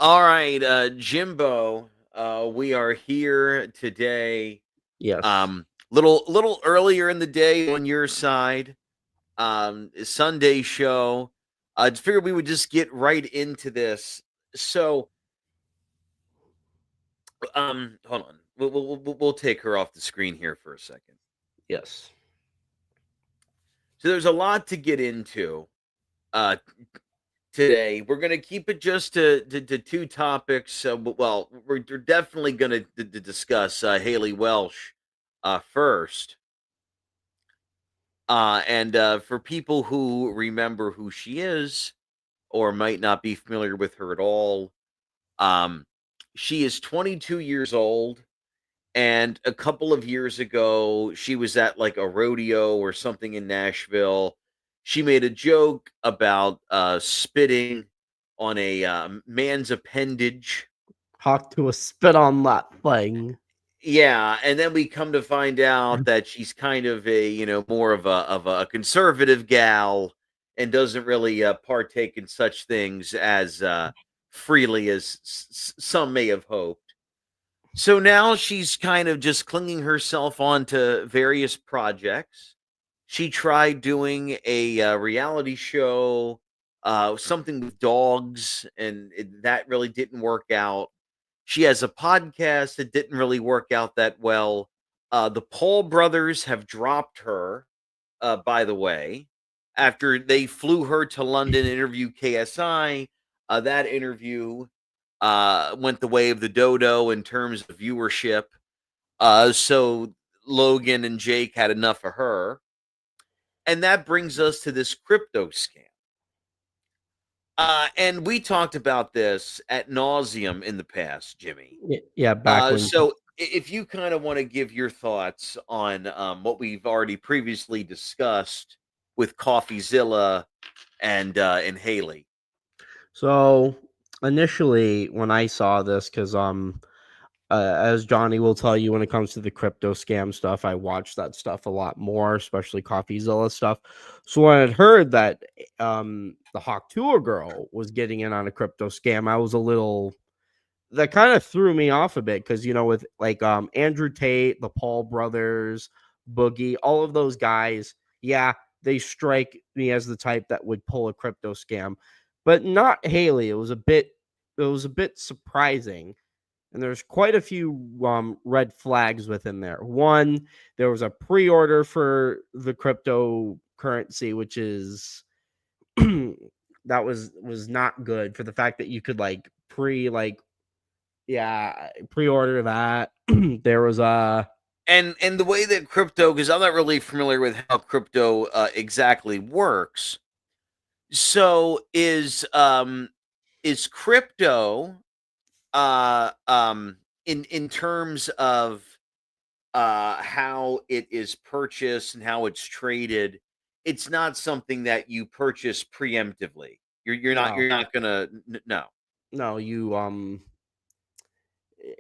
All right, Jimbo. We are here today. Yes. Little earlier in the day on your side. Sunday show. I figured we would just get right into this. So, hold on. We'll take her off the screen here for a second. Yes. So there's a lot to get into. Today. We're going to keep it just to two topics. Well, we're definitely going to discuss Haliey Welsh first. And for people who remember who she is or might not be familiar with her at all, um, she is 22 years old. And a couple of years ago, she was at like a rodeo or something in Nashville. She made a joke about spitting on a man's appendage. Talk to a spit on that thing. Yeah, and then we come to find out that she's kind of a more of a conservative gal and doesn't really partake in such things as freely as some may have hoped. So now she's kind of just clinging herself onto various projects. She tried doing a reality show, something with dogs, and that really didn't work out. She has a podcast that didn't really work out that well. The Paul brothers have dropped her, by the way, after they flew her to London to interview KSI. That interview went the way of the dodo in terms of viewership. So Logan and Jake had enough of her. And that brings us to this crypto scam. And we talked about this at nauseum in the past, Jimmy. Yeah, back when. So if you kind of want to give your thoughts on what we've already previously discussed with CoffeeZilla and Haley. So initially, when I saw this, because as Johnny will tell you, when it comes to the crypto scam stuff, I watch that stuff a lot more, especially CoffeeZilla stuff. So when I had heard that the Hawk Tour girl was getting in on a crypto scam, I was a little. That kind of threw me off a bit because with like Andrew Tate, the Paul brothers, Boogie, all of those guys, yeah, they strike me as the type that would pull a crypto scam, but not Haley. It was a bit surprising, and there's quite a few red flags within there. One, there was a pre-order for the cryptocurrency, which is that was not good for the fact that you could pre-order that. There was a And the way that crypto, because I'm not really familiar with how crypto exactly works. So is crypto in terms of how it is purchased and how it's traded, it's not something that you purchase preemptively. no, you're not gonna no. no,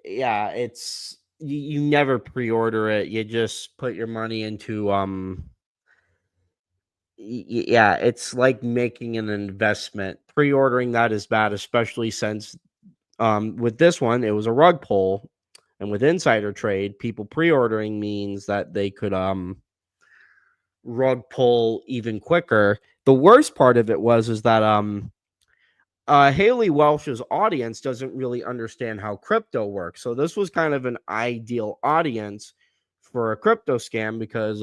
yeah, you never pre-order it. You just put your money into yeah, it's like making an investment. Pre-ordering that is bad, especially since with this one it was a rug pull, and with insider trade, people pre-ordering means that they could rug pull even quicker. The worst part of it was is that Haliey Welsh's audience doesn't really understand how crypto works. So this was kind of an ideal audience for a crypto scam because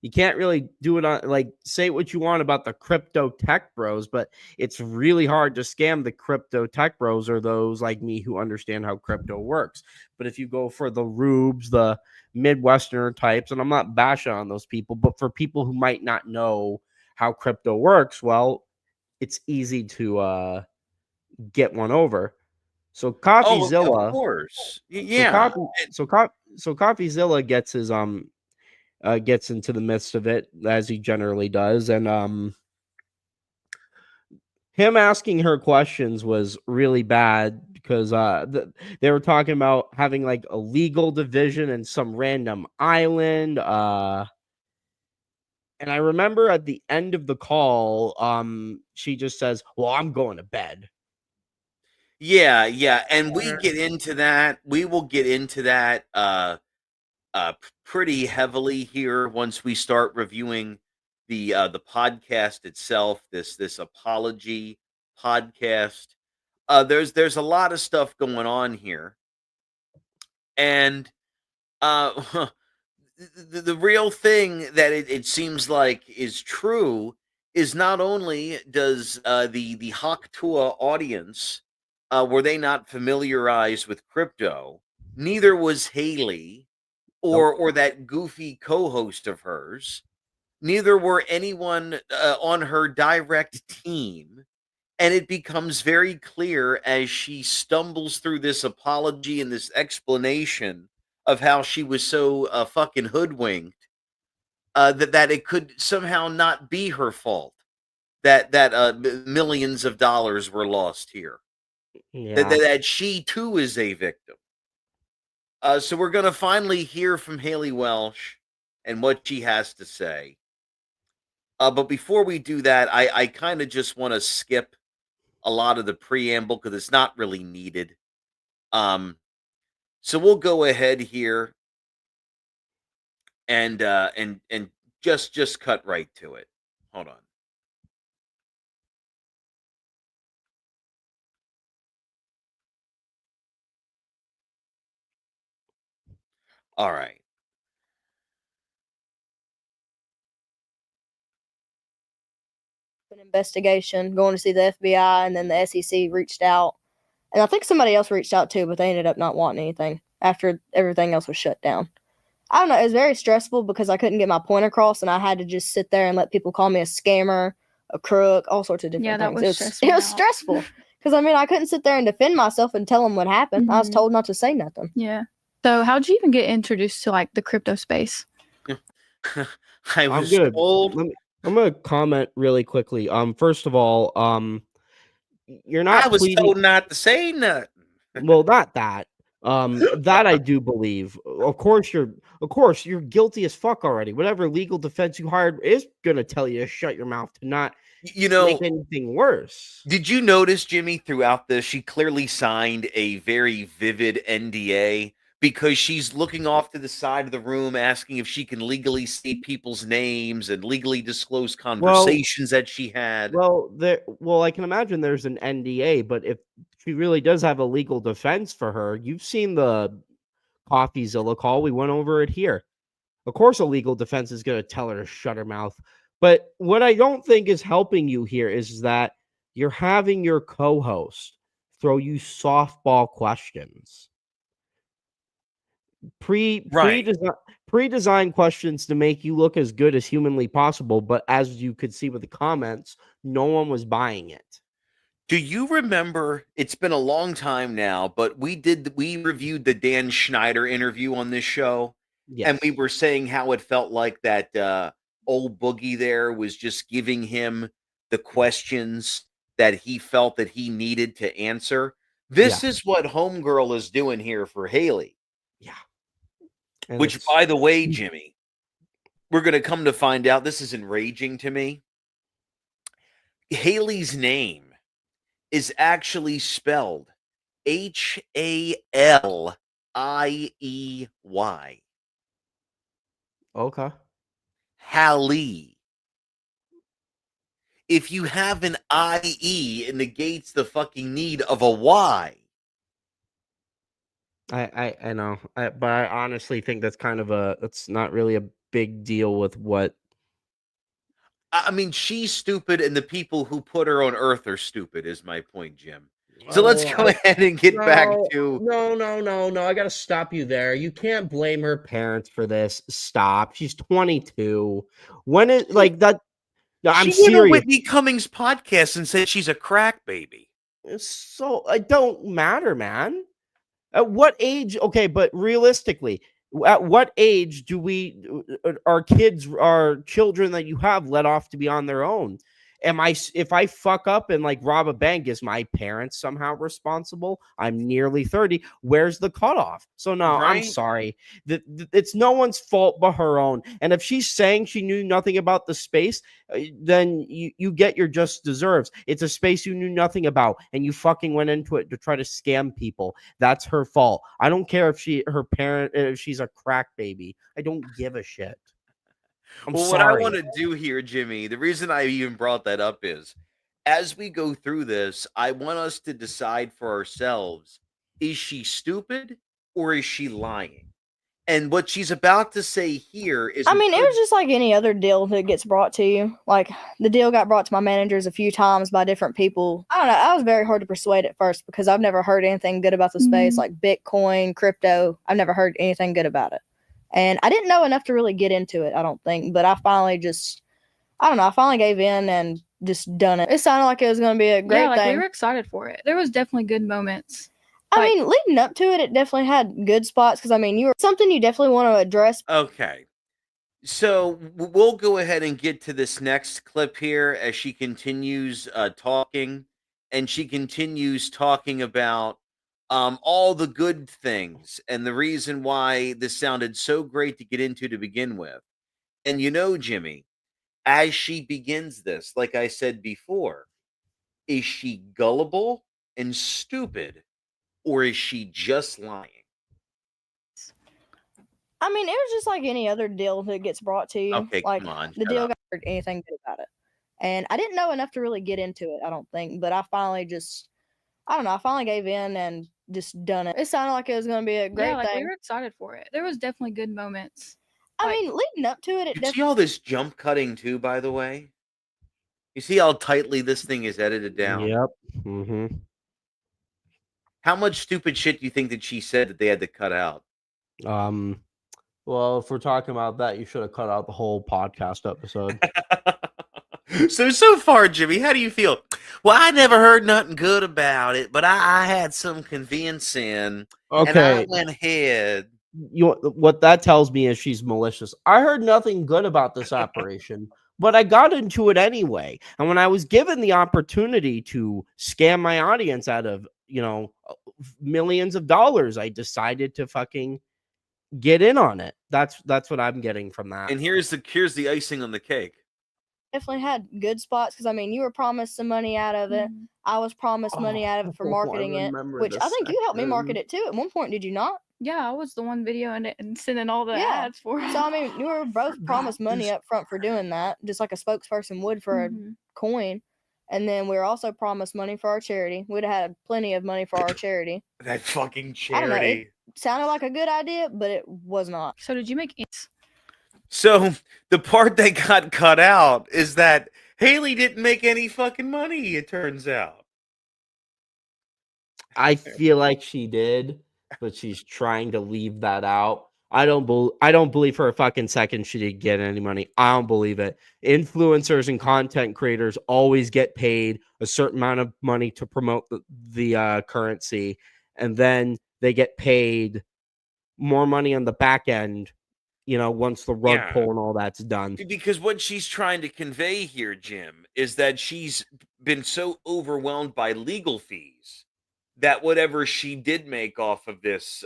you can't really do it on like say what you want about the crypto tech bros, but it's really hard to scam the crypto tech bros or those like me who understand how crypto works. But if you go for the rubes, the Midwesterner types, and I'm not bashing on those people, but for people who might not know how crypto works, well, it's easy to get one over. So Oh, of CoffeeZilla, course. so Yeah. coffee, so CoffeeZilla gets into the midst of it as he generally does, and him asking her questions was really bad because they were talking about having like a legal division in some random island. And I remember at the end of the call, she just says, "Well, I'm going to bed." Yeah, and we get into that. We will get into that pretty heavily here once we start reviewing the podcast itself. This apology podcast. There's a lot of stuff going on here, and uh, the real thing that it seems like is true is not only does the Haktua audience were they not familiarized with crypto, neither was Haley Nope. or that goofy co-host of hers, neither were anyone on her direct team. And it becomes very clear as she stumbles through this apology and this explanation of how she was so fucking hoodwinked, that it could somehow not be her fault that millions of dollars were lost here. Yeah. That she too is a victim. So we're going to finally hear from Haliey Welsh and what she has to say. But before we do that, I kind of just want to skip a lot of the preamble because it's not really needed. So we'll go ahead here and just cut right to it. Hold on. All right. An investigation, going to see the FBI, and then the SEC reached out. And I think somebody else reached out too, but they ended up not wanting anything after everything else was shut down. I don't know. It was very stressful because I couldn't get my point across, and I had to just sit there and let people call me a scammer, a crook, all sorts of different Yeah, that things. was stressful. It was stressful because I mean I couldn't sit there and defend myself and tell them what happened. I was Mhm. told not to say nothing. Yeah. So how'd you even get introduced to like the crypto space? I was told. I'm gonna comment really quickly. First of all, you're not I was pleading. told not to say nothing. Well, not that. That I do believe. Of course, you're guilty as fuck already. Whatever legal defense you hired is gonna tell you to shut your mouth, to not You know, make anything worse. did you notice, Jimmy, throughout this, she clearly signed a very vivid NDA because she's looking off to the side of the room asking if she can legally state people's names and legally disclose conversations that she had. Well, I can imagine there's an NDA, but if she really does have a legal defense for her, you've seen the CoffeeZilla call. We went over it here. Of course, a legal defense is going to tell her to shut her mouth. But what I don't think is helping you here is that you're having your co-host throw you softball questions. Pre-designed questions to make you look as good as humanly possible, but as you could see with the comments, no one was buying it. Do you remember? It's been a long time now, but we reviewed the Dan Schneider interview on this show, Yes. and we were saying how it felt like that old boogie there was just giving him the questions that he felt that he needed to answer. This is what Homegirl is doing here for Haliey. Yeah. And Which, by the way, Jimmy, we're going to come to find out, this is enraging to me. Haliey's name is actually spelled Haliey. Okay. Haliey. If you have an IE, it negates the fucking need of a Y. I know, but I honestly think that's that's not really a big deal with what. I mean, she's stupid, and the people who put her on Earth are stupid, is my point, Jim. So let's go ahead and get back to. No. I got to stop you there. You can't blame her parents for this. Stop. She's 22. When is like that? No, I'm She went on serious. Whitney Cummings' podcast and said she's a crack baby. So it don't matter, man. At what age? Okay, but realistically, at what age do our children that you have let off to be on their own? if I fuck up and like rob a bank, is my parents somehow responsible? I'm nearly 30. Where's the cutoff? So no, I'm Right? sorry. It's no one's fault but her own. And if she's saying she knew nothing about the space, then you get your just deserves. It's a space you knew nothing about, and you fucking went into it to try to scam people. That's her fault. I don't care if if she's a crack baby. I don't give a shit. I'm Well, what I want sorry. to do here, Jimmy, the reason I even brought that up is as we go through this, I want us to decide for ourselves, is she stupid or is she lying? And what she's about to say here is I mean, it was just like any other deal that gets brought to you. Like, the deal got brought to my managers a few times by different people. I don't know. I was very hard to persuade at first because I've never heard anything good about the space, like Bitcoin, crypto. I've never heard anything good about it. And I didn't know enough to really get into it, I don't think. But I finally I don't know, I finally gave in and just done it. It sounded like it was going to be a great like, thing. we were excited for it. There was definitely good moments. I mean, leading up to it, it definitely had good spots because, I mean, something you definitely want to address. Okay. So we'll go ahead and get to this next clip here as she continues talking, and she continues talking about all the good things and the reason why this sounded so great to get into to begin with. And Jimmy, as she begins this, like I said before, is she gullible and stupid, or is she just lying? I mean, it was just like any other deal that gets brought to you. Okay, like, come on, the shut deal up. got heard anything good about it. And I didn't know enough to really get into it, I don't think. But I finally I don't know, I finally gave in and just done it. It sounded like it was going to be a great like, we thing. were excited for it. There was definitely good moments. I mean, leading up to it, You see all this jump cutting too, by the way? You see how tightly this thing is edited down? Yep. Mm-hmm. How much stupid shit do you think that she said that they had to cut out? Well, if we're talking about that, you should have cut out the whole podcast episode. So far, Jimmy, how do you feel? Well, I never heard nothing good about it, but I had some convincing, and I went ahead. What that tells me is she's malicious. I heard nothing good about this operation, but I got into it anyway. And when I was given the opportunity to scam my audience out of, millions of dollars, I decided to fucking get in on it. That's what I'm getting from that. And here's the icing on the cake. Definitely had good spots because, I mean, you were promised some money out of it. I was promised money out of it for marketing it, which I think you helped me market it too at one point, did you not? Yeah, I was the one videoing it and sending all the ads for it. So, I mean, you were both promised money up front for doing that, just like a spokesperson would for a coin. And then we were also promised money for our charity. We'd have had plenty of money for our charity. That fucking I don't know. charity. It sounded like a good idea, but it was not. So did you make it? So the part that got cut out is that Haliey didn't make any fucking money, it turns out. I feel like she did, but she's trying to leave that out. I don't believe for a fucking second she didn't get any money. I don't believe it. Influencers and content creators always get paid a certain amount of money to promote the currency, and then they get paid more money on the back end, once the rug pull and all that's done. Because what she's trying to convey here, Jim, is that she's been so overwhelmed by legal fees that whatever she did make off of this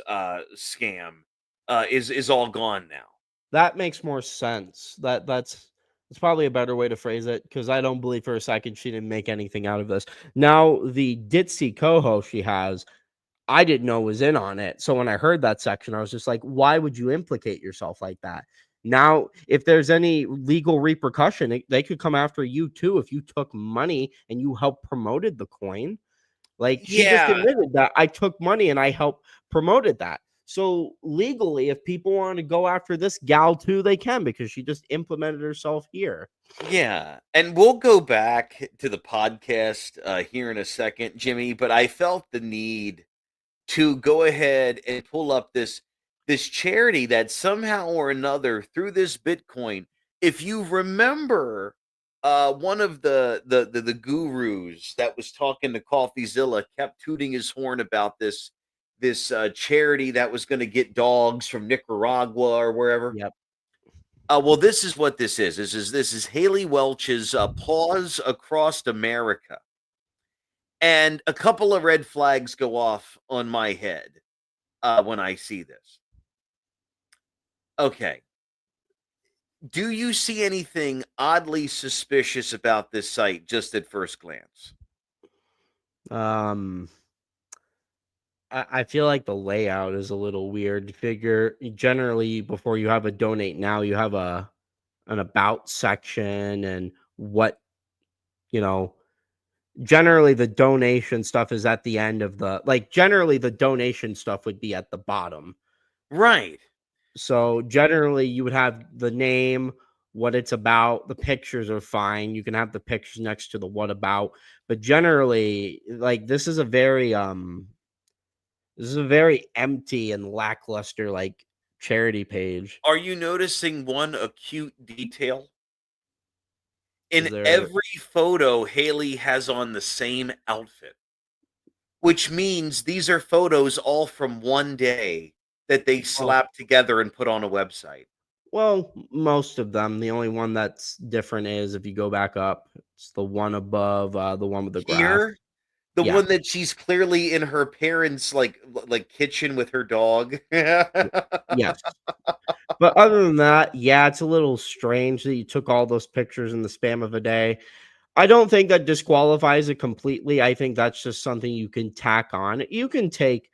scam is all gone now. That makes more sense. That's probably a better way to phrase it, because I don't believe for a second she didn't make anything out of this. Now, the ditzy co-host she has, I didn't know was in on it. So when I heard that section, I was just like, why would you implicate yourself like that? Now, if there's any legal repercussion, they could come after you too if you took money and you helped promoted the coin. Like, she just admitted that I took money and I helped promoted that. So legally, if people want to go after this gal too, they can, because she just implemented herself here. Yeah. And we'll go back to the podcast here in a second, Jimmy, but I felt the need to go ahead and pull up this charity that somehow or another through this Bitcoin, if you remember, one of the gurus that was talking to CoffeeZilla kept tooting his horn about this charity that was going to get dogs from Nicaragua or wherever. Yep. Well, this is what this is. This is Haliey Welch's Paws Across America. And a couple of red flags go off on my head when I see this. Okay. Do you see anything oddly suspicious about this site just at first glance? Um, I feel like the layout is a little weird. Figure generally before you have a donate now, you have an about section and what you know. Generally, the donation stuff is at the end of the like. Generally, the donation stuff would be at the bottom. Right. So generally, you would have the name, what it's about. The pictures are fine. You can have the pictures next to the what about. But generally, like this is a very empty and lackluster like charity page. Are you noticing one acute detail? Is In there every photo, Haliey has on the same outfit, which means these are photos all from one day that they well, slapped together and put on a website. well, most of them. The only one that's different is if you go back up, it's the one above, the one with the grass. Here, the Yeah. one that she's clearly in her parents' like kitchen with her dog. Yes. But other than that, yeah, it's a little strange that you took all those pictures in the span of a day. I don't think that disqualifies it completely. I think that's just something you can tack on. You can take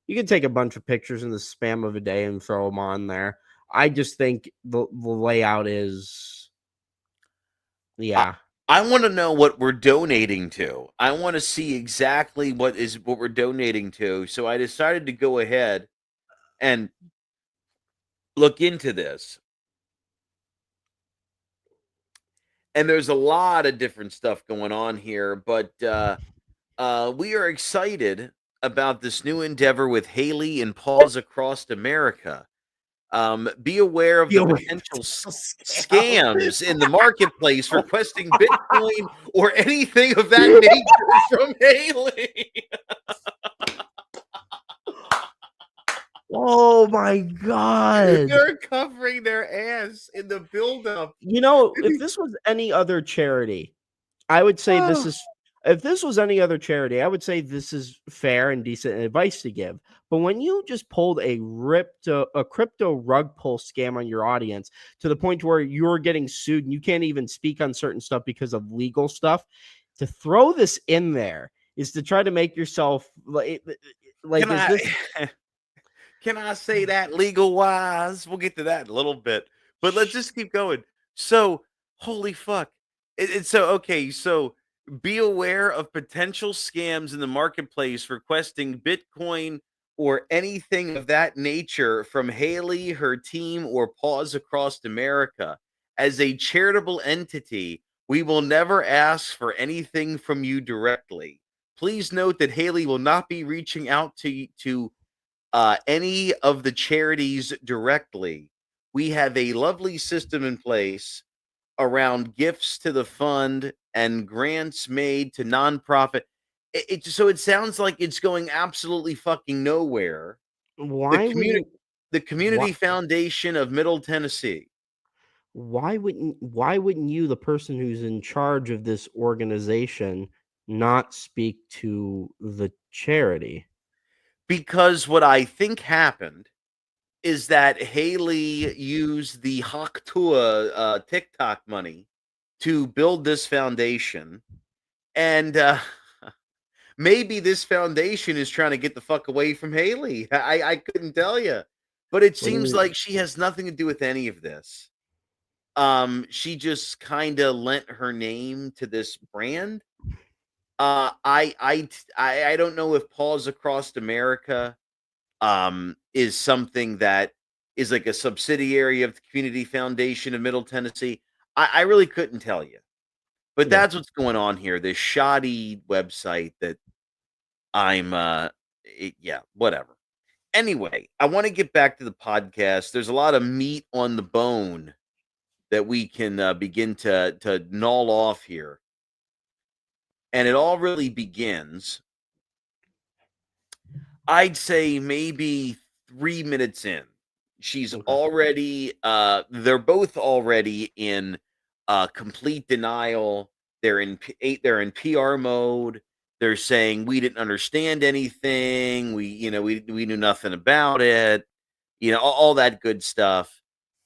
a bunch of pictures in the spam of a day and throw them on there. I just think the layout is I, yeah. I want to know what we're donating to. I want to see exactly what we're donating to. So I decided to go ahead and look into this. And there's a lot of different stuff going on here, but we are excited about this new endeavor with Haliey and Paws Across America. Be aware of the Deal with potential scam. scams in the marketplace requesting Bitcoin or anything of that nature from Haliey. Oh my god. They're covering their ass in the buildup. If this was any other charity, I would say this Oh, is if this was any other charity, I would say this is fair and decent advice to give. But when you just pulled a crypto rug pull scam on your audience to the point where you're getting sued and you can't even speak on certain stuff because of legal stuff, to throw this in there is to try to make yourself like can is I this can I say that legal wise? We'll get to that in a little bit, but let's just keep going. So, holy fuck! It's so okay. So, be aware of potential scams in the marketplace requesting Bitcoin or anything of that nature from Haliey, her team, or Paws Across America. As a charitable entity, we will never ask for anything from you directly. Please note that Haliey will not be reaching out to any of the charities directly. We have a lovely system in place around gifts to the fund and grants made to nonprofit. So it sounds like it's going absolutely fucking nowhere. The why community, wouldn't the why Community Foundation of Middle Tennessee. why wouldn't you, the person who's in charge of this organization, not speak to the charity? Because what I think happened is that Haley used the Haktua TikTok money to build this foundation. And maybe this foundation is trying to get the fuck away from Haliey. I couldn't tell you. But it What do you seems mean? like she has nothing to do with any of this. She just kind of lent her name to this brand. I don't know if Paws Across America is something that is like a subsidiary of the Community Foundation of Middle Tennessee. I really couldn't tell you. But Yeah. that's what's going on here. This shoddy website that yeah, whatever. Anyway, I want to get back to the podcast. There's a lot of meat on the bone that we can begin to gnaw off here. And it all really begins, I'd say maybe 3 minutes in. She's Okay. already they're both already in complete denial. They're in PR mode. They're saying we didn't understand anything. We knew nothing about it. All that good stuff.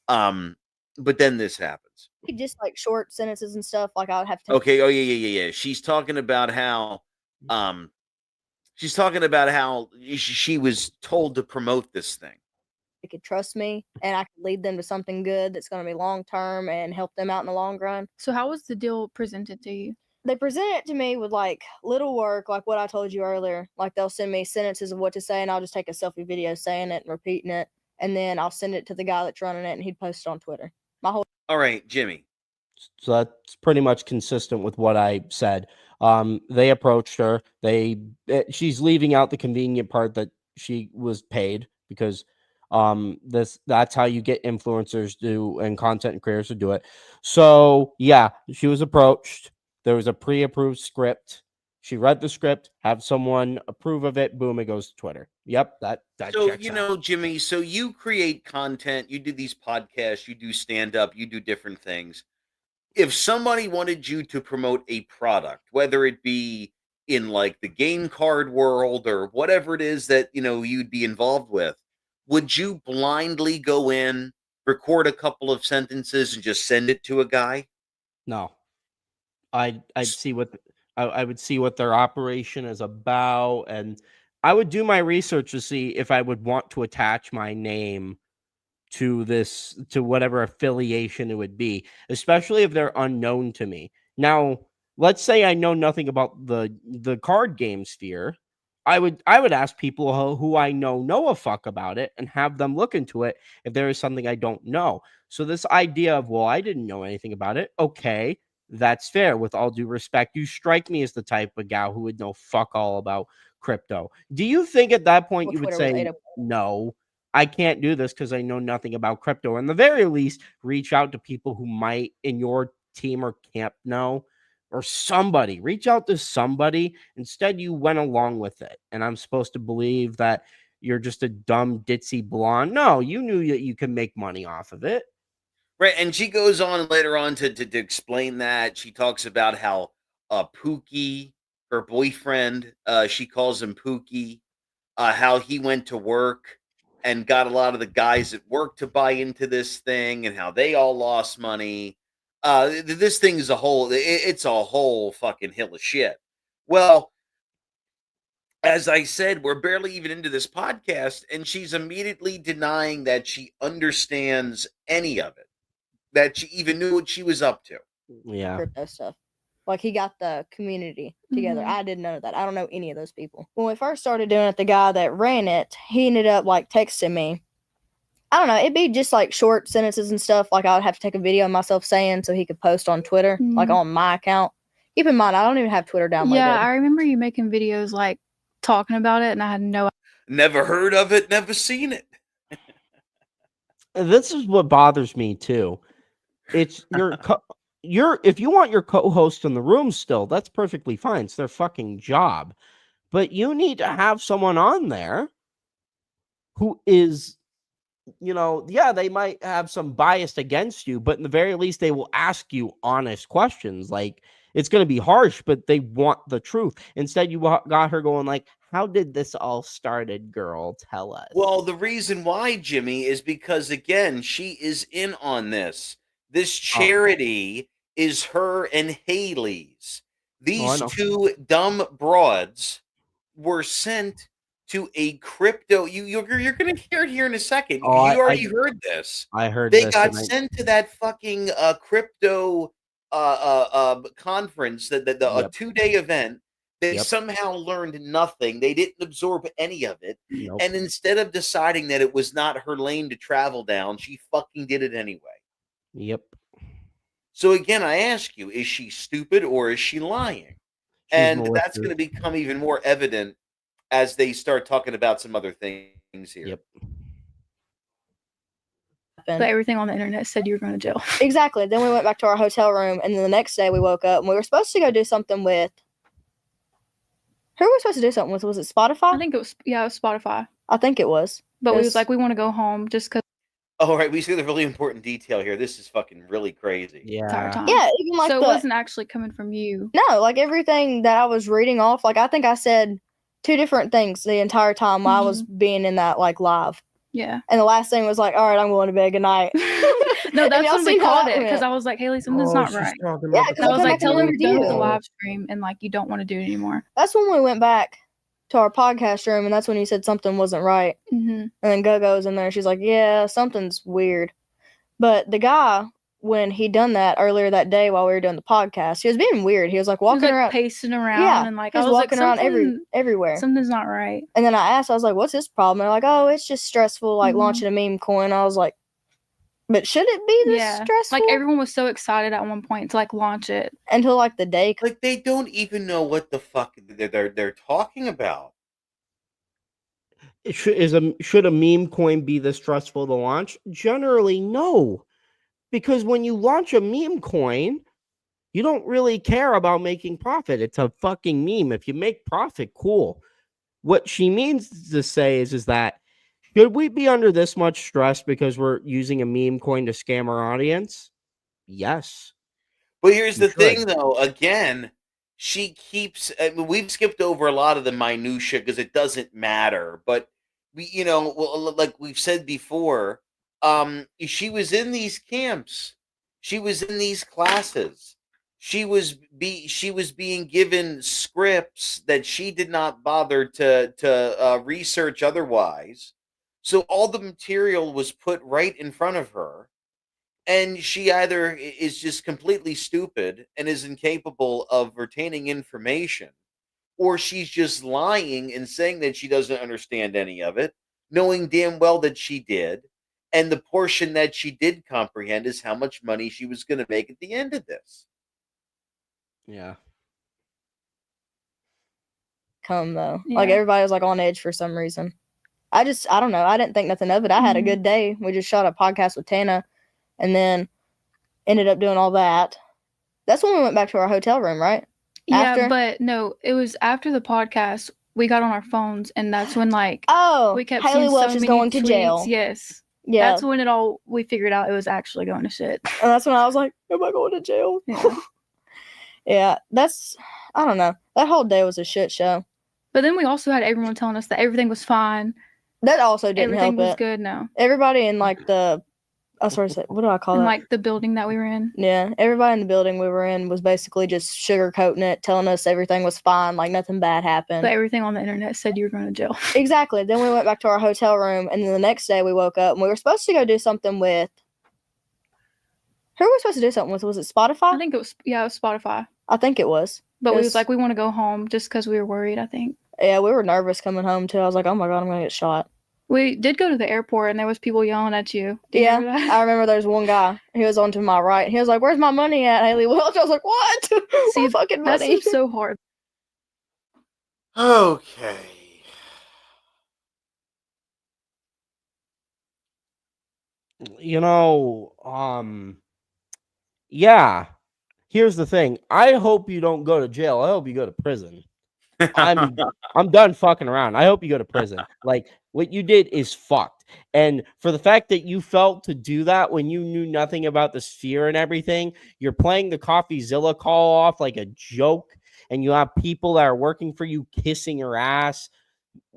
But then this happens. Just like short sentences and stuff. Like I would have to. Okay. Oh yeah. She's talking about how she was told to promote this thing. They could trust me, and I could lead them to something good that's going to be long term and help them out in the long run. So how was the deal presented to you? They present it to me with like little work, like what I told you earlier. Like they'll send me sentences of what to say, and I'll just take a selfie video saying it and repeating it, and then I'll send it to the guy that's running it, and he'd post it on Twitter. All right, Jimmy. So that's pretty much consistent with what I said. They approached her. She's leaving out the convenient part that she was paid because that's how you get influencers and content creators to do it. So yeah, she was approached. There was a pre-approved script. She read the script, have someone approve of it, boom, it goes to Twitter. Yep, that So, checks out. Jimmy, so you create content, you do these podcasts, you do stand up, you do different things. If somebody wanted you to promote a product, whether it be in like the game card world or whatever it is that, you'd be involved with, would you blindly go in, record a couple of sentences and just send it to a guy? No. I'd see what I would see what their operation is about, and I would do my research to see if I would want to attach my name to whatever affiliation it would be, especially if they're unknown to me. Now, let's say I know nothing about the card game sphere. I would ask people who I know a fuck about it and have them look into it if there is something I don't know. So this idea of, well, I didn't know anything about it. Okay, that's fair. With all due respect, you strike me as the type of gal who would know fuck all about crypto. Do you think at that point you would say, no, I can't do this because I know nothing about crypto? Or in the very least, reach out to people who might in your team or camp know, or somebody. Reach out to somebody. Instead, you went along with it. And I'm supposed to believe that you're just a dumb, ditzy blonde. No, you knew that you could make money off of it. Right. And she goes on later on to explain that. She talks about how Pookie, her boyfriend, she calls him Pookie, how he went to work and got a lot of the guys at work to buy into this thing and how they all lost money. This thing is it's a whole fucking hill of shit. Well, as I said, we're barely even into this podcast, and she's immediately denying that she understands any of it, that she even knew what she was up to. Yeah. Crypto stuff. Like he got the community together. I didn't know that. I don't know any of those people. When we first started doing it, the guy that ran it, he ended up like texting me. I don't know. It'd be just like short sentences and stuff. Like I would have to take a video of myself saying so he could post on Twitter, like on my account. Keep in mind, I don't even have Twitter downloaded. Yeah, I remember you making videos like talking about it, and I had no. Never heard of it, never seen it. This is what bothers me too. It's if you want your co-host in the room still, that's perfectly fine. It's their fucking job. But you need to have someone on there who is, yeah, they might have some bias against you, but in the very least, they will ask you honest questions. Like, it's going to be harsh, but they want the truth. Instead, you got her going like, how did this all started, girl? Tell us. Well, the reason why, Jimmy, is because, again, she is in on this. This charity is her and Haliey's. These two dumb broads were sent to a crypto. You're going to hear it here in a second. You already heard this. I heard they this. Got sent to that fucking crypto conference, the 2-day event. They somehow learned nothing. They didn't absorb any of it. Nope. And instead of deciding that it was not her lane to travel down, she fucking did it anyway. Yep. So again, I ask you, is she stupid or is she lying? And that's going to become even more evident as they start talking about some other things here. Yep. But everything on the internet said you were going to jail. Exactly. Then we went back to our hotel room, and then the next day we woke up and we were supposed to go do something with. Who were we supposed to do something with? Was it Spotify? I think it was. Yeah, it was Spotify. I think it was. But we was like, we want to go home just because. Oh, right. We see the really important detail here. This is fucking really crazy. entire Yeah. time. Yeah, even like so the it wasn't actually coming from you. no, like everything that I was reading off, like I think I said 2 different things the entire time while I was being in that like live. Yeah. And the last thing was like, all right, I'm going to bed. Good night. No, And that's y'all when we seen how called that it because went. I was like, Haley, something's Oh, not she's right. talking Yeah, about 'cause I I was come like, back tell and them you're done with the review. live stream and like you don't want to do it anymore. That's when we went back to our podcast room, and that's when you said something wasn't right. Mm-hmm. And then Go-Go's in there. She's like, yeah, something's weird. But the guy, when he done that earlier that day while we were doing the podcast, he was being weird. He was like He was walking like around. pacing around Yeah, and like he was I was walking like, around something, everywhere. something's not right. And then I asked, I was like, what's his problem? They're like, oh, it's just stressful, like launching a meme coin. I was like, but should it be this stressful? Like everyone was so excited at one point to like launch it. Until like the day. Like they don't even know what the fuck they're talking about. Should a meme coin be this stressful to launch? Generally, no. Because when you launch a meme coin, you don't really care about making profit. It's a fucking meme. If you make profit, cool. What she means to say is that should we be under this much stress because we're using a meme coin to scam our audience? Yes. But here's You the thing, should. though. Again, she keeps. I mean, we've skipped over a lot of the minutia because it doesn't matter. But like we've said before, she was in these camps. She was in these classes. She was being given scripts that she did not bother to research otherwise. So all the material was put right in front of her, and she either is just completely stupid and is incapable of retaining information, or she's just lying and saying that she doesn't understand any of it, knowing damn well that she did. And the portion that she did comprehend is how much money she was going to make at the end of this. Yeah. Come though. Yeah. Like everybody was like on edge for some reason. I don't know. I didn't think nothing of it. I had a good day. We just shot a podcast with Tana and then ended up doing all that. That's when we went back to our hotel room, right? Yeah, After? but no, it was after the podcast. We got on our phones, and that's when like Oh, we kept Haliey seeing Welsh so is many going to tweets. jail. Yes, Yeah. that's when we figured out it was actually going to shit. And that's when I was like, am I going to jail? Yeah. Yeah, I don't know. That whole day was a shit show. But then we also had everyone telling us that everything was fine. That also didn't Everything help was it. good. No, Everybody in like the, what do I call and that? like the building that we were in. Yeah, everybody in the building we were in was basically just sugarcoating it, telling us everything was fine, like nothing bad happened. But everything on the internet said you were going to jail. Exactly. Then we went back to our hotel room, and then the next day we woke up, and we were supposed to go do something with. Who were we supposed to do something with? Was it Spotify? I think it was Spotify. I think it was. But It we was- was like, we want to go home just because we were worried, I think. Yeah, we were nervous coming home too. I was like, oh my god, I'm gonna get shot. We did go to the airport and there was people yelling at you. Do you Yeah, remember that? I remember there's one guy. He was on to my right. He was like, "Where's my money at, Haliey Welsh?" I was like, "What? See, my fucking that money?" seems so hard. Okay. You know, yeah. Here's the thing. I hope you don't go to jail. I hope you go to prison. I'm done fucking around. I hope you go to prison. Like, what you did is fucked. And for the fact that you felt to do that when you knew nothing about the sphere and everything, you're playing the CoffeeZilla call off like a joke, and you have people that are working for you kissing your ass,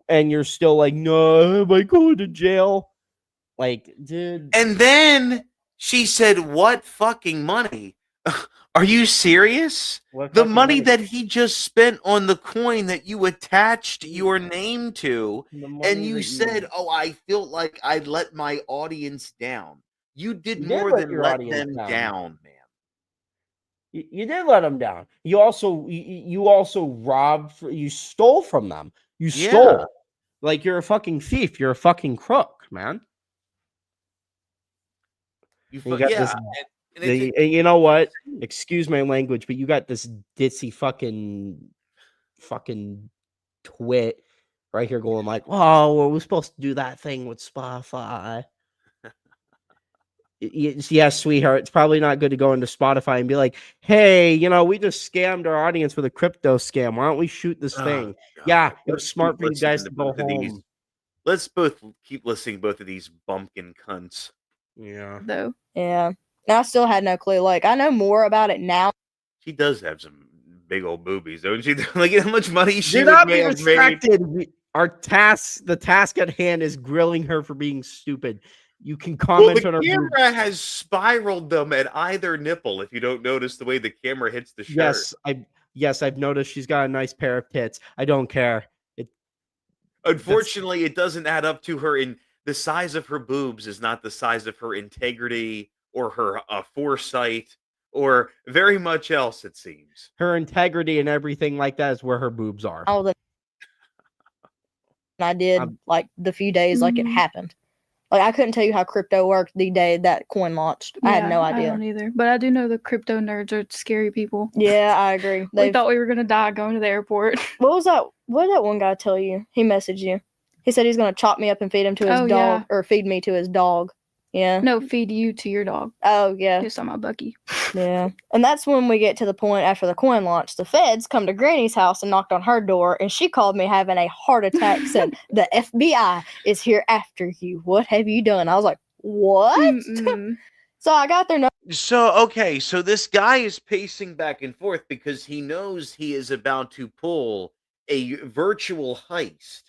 and you're still like, no, am I going to jail? Like, dude. And then she said, "What fucking money? Are you serious? What The fucking money that he just spent on the coin that you attached your name to, The and money you that said, "Oh, I feel like I let my audience down." You did You did more let than your let audience them down. down, man. You did let them down. You also robbed. You stole from them. You stole. Yeah. Like, you're a fucking thief. You're a fucking crook, man. You You got yeah. this. And it's- And you know what? Excuse my language, but you got this ditzy fucking twit right here going like, "Oh, well, we're supposed to do that thing with Spotify." Yes, sweetheart. It's probably not good to go into Spotify and be like, "Hey, we just scammed our audience with a crypto scam. Why don't we shoot this Oh, thing?" God. Yeah, it Let's was smart keep for you listening guys to to go both of these. home. Let's both keep listening to both of these bumpkin cunts. Yeah. though. Yeah. And I still had no clue. Like, I know more about it now. She does have some big old boobies, don't she? Like how much money she Do would not be have made. distracted. The task at hand is grilling her for being stupid. You can Well, comment the on her boobs. camera has spiraled them at either nipple. If you don't notice the way the camera hits the shirt. Yes, I've noticed she's got a nice pair of tits. I don't care. Unfortunately, it doesn't add up to her in the size of her boobs is not the size of her integrity or her foresight or very much else, it seems. Her integrity and everything like that is where her boobs are. All the I did like the few days like it happened. Like I couldn't tell you how crypto worked the day that coin launched. I had no idea. I don't either. But I do know the crypto nerds are scary people. Yeah, I agree. We thought we were gonna die going to the airport. What was that? What did that one guy tell you? He messaged you. He said he's gonna chop me up and feed him to his dog, or feed me to his dog. Yeah. No, feed you to your dog. Oh yeah. Just on my Bucky. Yeah. And that's when we get to the point after the coin launch. The feds come to Granny's house and knocked on her door, and she called me having a heart attack. Said the FBI is here after you. What have you done? I was like, what? So I got their number. So this guy is pacing back and forth because he knows he is about to pull a virtual heist.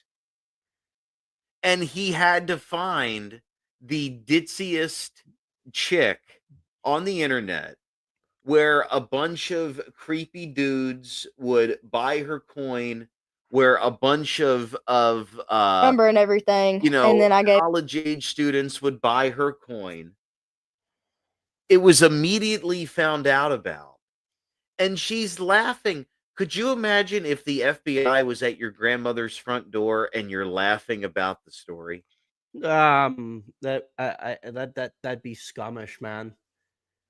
And he had to find the ditziest chick on the internet where a bunch of creepy dudes would buy her coin, where a bunch of number and everything, and then I gave college age students would buy her coin. It was immediately found out about, and she's laughing. Could you imagine if the FBI was at your grandmother's front door and you're laughing about the story? That'd be scummish, man.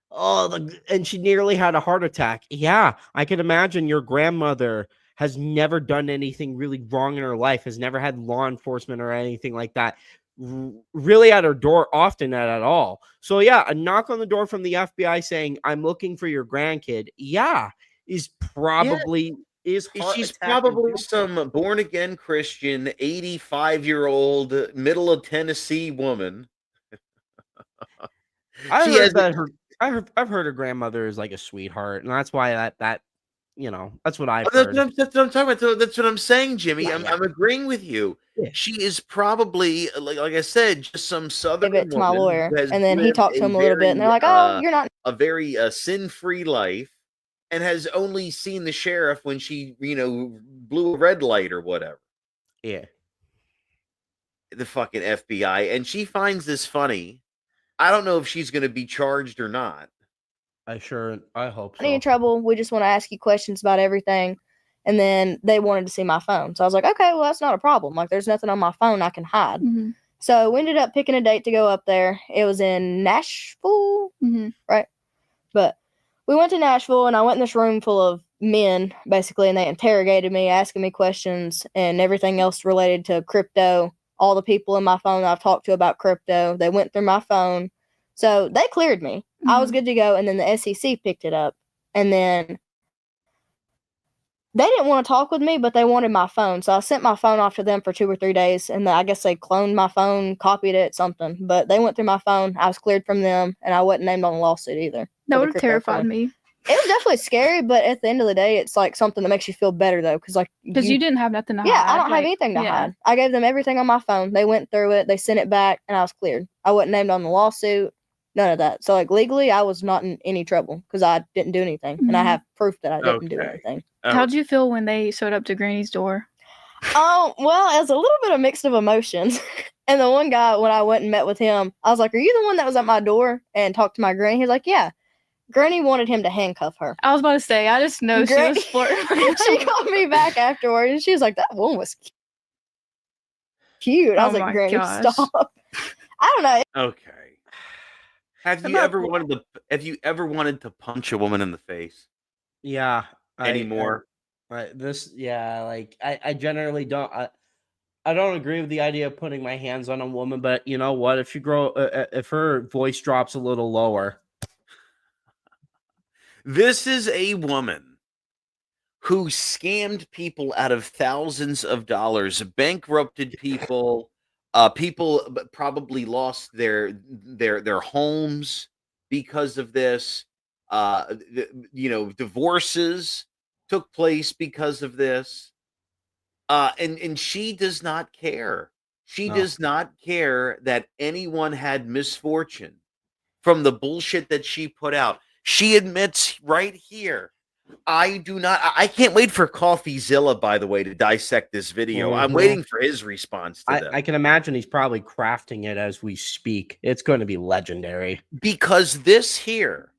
Oh, and she nearly had a heart attack. Yeah, I can imagine your grandmother has never done anything really wrong in her life, has never had law enforcement or anything like that really at her door often at all. So yeah, a knock on the door from the FBI saying, "I'm looking for your grandkid," is probably she's probably some born again Christian 85-year-old middle of Tennessee woman. I've heard her grandmother is like a sweetheart, and that's why that that's what I've heard. That's what I'm talking about. That's what I'm saying, Jimmy. I'm agreeing with you. Yeah. She is probably like I said, just some southern woman. Give it to my lawyer, and then he talked to him a little bit, and they're like, "Oh, you're not a very sin-free life." And has only seen the sheriff when she, blew a red light or whatever. Yeah. The fucking FBI. And she finds this funny. I don't know if she's going to be charged or not. I hope so. Any trouble? We just want to ask you questions about everything. And then they wanted to see my phone. So I was like, okay, well, that's not a problem. Like, there's nothing on my phone I can hide. Mm-hmm. So we ended up picking a date to go up there. It was in Nashville, right? But we went to Nashville, and I went in this room full of men, basically, and they interrogated me, asking me questions and everything else related to crypto. All the people in my phone I've talked to about crypto, they went through my phone. So they cleared me. I was good to go, and then the SEC picked it up. And then they didn't want to talk with me, but they wanted my phone. So I sent my phone off to them for 2 or 3 days, and I guess they cloned my phone, copied it, something. But they went through my phone. I was cleared from them, and I wasn't named on a lawsuit either. That would have terrified me. It was definitely scary, but at the end of the day, it's like something that makes you feel better, though, because you didn't have nothing to hide. Yeah, I don't have anything to hide. I gave them everything on my phone. They went through it. They sent it back, and I was cleared. I wasn't named on the lawsuit. None of that. So, legally, I was not in any trouble because I didn't do anything, and I have proof that I didn't do anything. How'd you feel when they showed up to Granny's door? Oh, well, it was a little bit of mixed of emotions. And the one guy, when I went and met with him, I was like, "Are you the one that was at my door and talked to my granny?" He was like, "Yeah." Granny wanted him to handcuff her. I was about to say, I just know she was flirting. She called me back afterward, and she was like, "That one was cute." I was like, "Granny, stop." I don't know. Okay. Have you ever wanted to punch a woman in the face? Yeah. Anymore? I generally don't. I don't agree with the idea of putting my hands on a woman, but you know what? If her voice drops a little lower. This is a woman who scammed people out of thousands of dollars, bankrupted people, People probably lost their homes because of this. Divorces took place because of this. And she does not care. She No. does not care that anyone had misfortune from the bullshit that she put out. She admits right here, I do not. I can't wait for CoffeeZilla, by the way, to dissect this video. I'm Mhm. waiting for his response to this. I can imagine he's probably crafting it as we speak. It's going to be legendary. Because this here,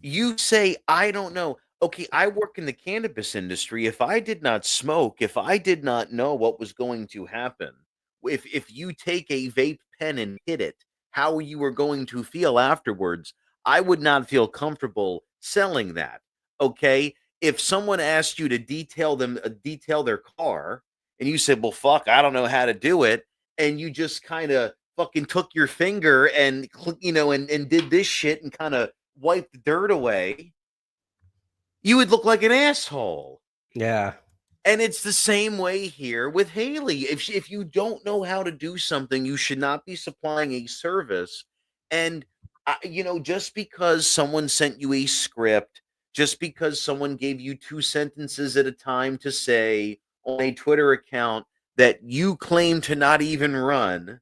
you say, I don't know. Okay, I work in the cannabis industry. If I did not smoke, if I did not know what was going to happen, if you take a vape pen and hit it, how you were going to feel afterwards, I would not feel comfortable selling that. Okay? If someone asked you to detail their car, and you said, "Well, fuck, I don't know how to do it," and you just kind of fucking took your finger and and did this shit and kind of wipe the dirt away, you would look like an asshole. Yeah. And it's the same way here with Haliey. If you don't know how to do something, you should not be supplying a service. And just because someone sent you a script, just because someone gave you 2 sentences at a time to say on a Twitter account that you claim to not even run,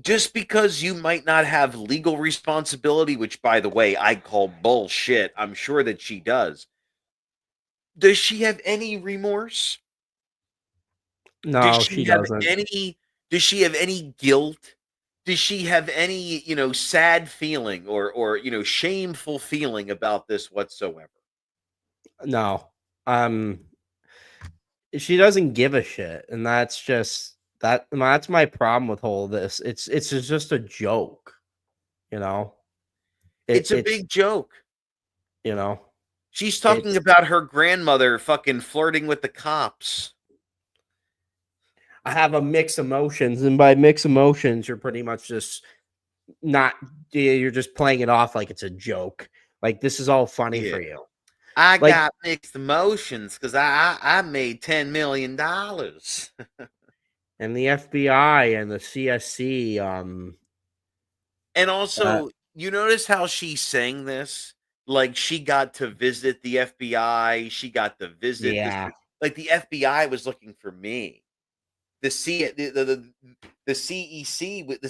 just because you might not have legal responsibility, which, by the way, I call bullshit. I'm sure that she does. Does she have any remorse? No, she doesn't. Does she have any guilt? Does she have any, sad feeling or shameful feeling about this whatsoever? No. She doesn't give a shit, and that's my problem with all this. It's just a joke, you know. It's a It's big joke. you know, She's talking it's about her grandmother fucking flirting with the cops. I have a mixed emotions, and by mixed emotions, you're pretty much just not you're just playing it off like it's a joke. Like this is all funny for you. I Like got mixed emotions because I made $10 million. and the FBI and the CSC, And also, you notice how she sang this? Like she got to visit the FBI. She got to visit this. yeah, Like the FBI was looking for me. The CEC with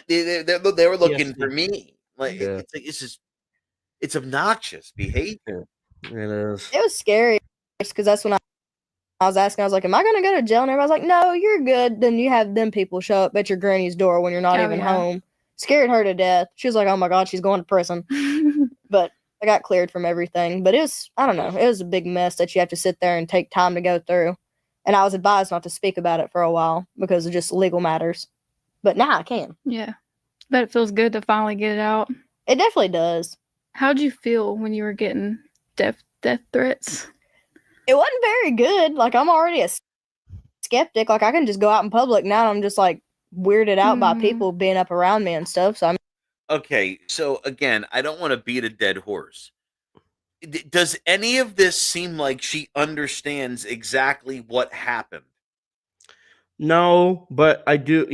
they were looking for CSC. me. Like Yeah, it's obnoxious behavior. it is. It was scary because that's when I was asking. I was like, "Am I going to go to jail?" And everybody's like, "No, you're good." Then you have them people show up at your granny's door when you're not Oh, even yeah. home. Scared her to death. She was like, "Oh my god, she's going to prison." But I got cleared from everything. But I don't know, it was a big mess that you have to sit there and take time to go through. And I was advised not to speak about it for a while because of just legal matters. But now I can. Yeah. Bet it feels good to finally get it out. It definitely does. How'd you feel when you were getting death threats? It wasn't very good. Like, I'm already a skeptic. Like, I can just go out in public now and I'm just like weirded out by Mhm. people being up around me and stuff. So Okay, so again, I don't want to beat a dead horse. Does any of this seem like she understands exactly what happened? No, but I do,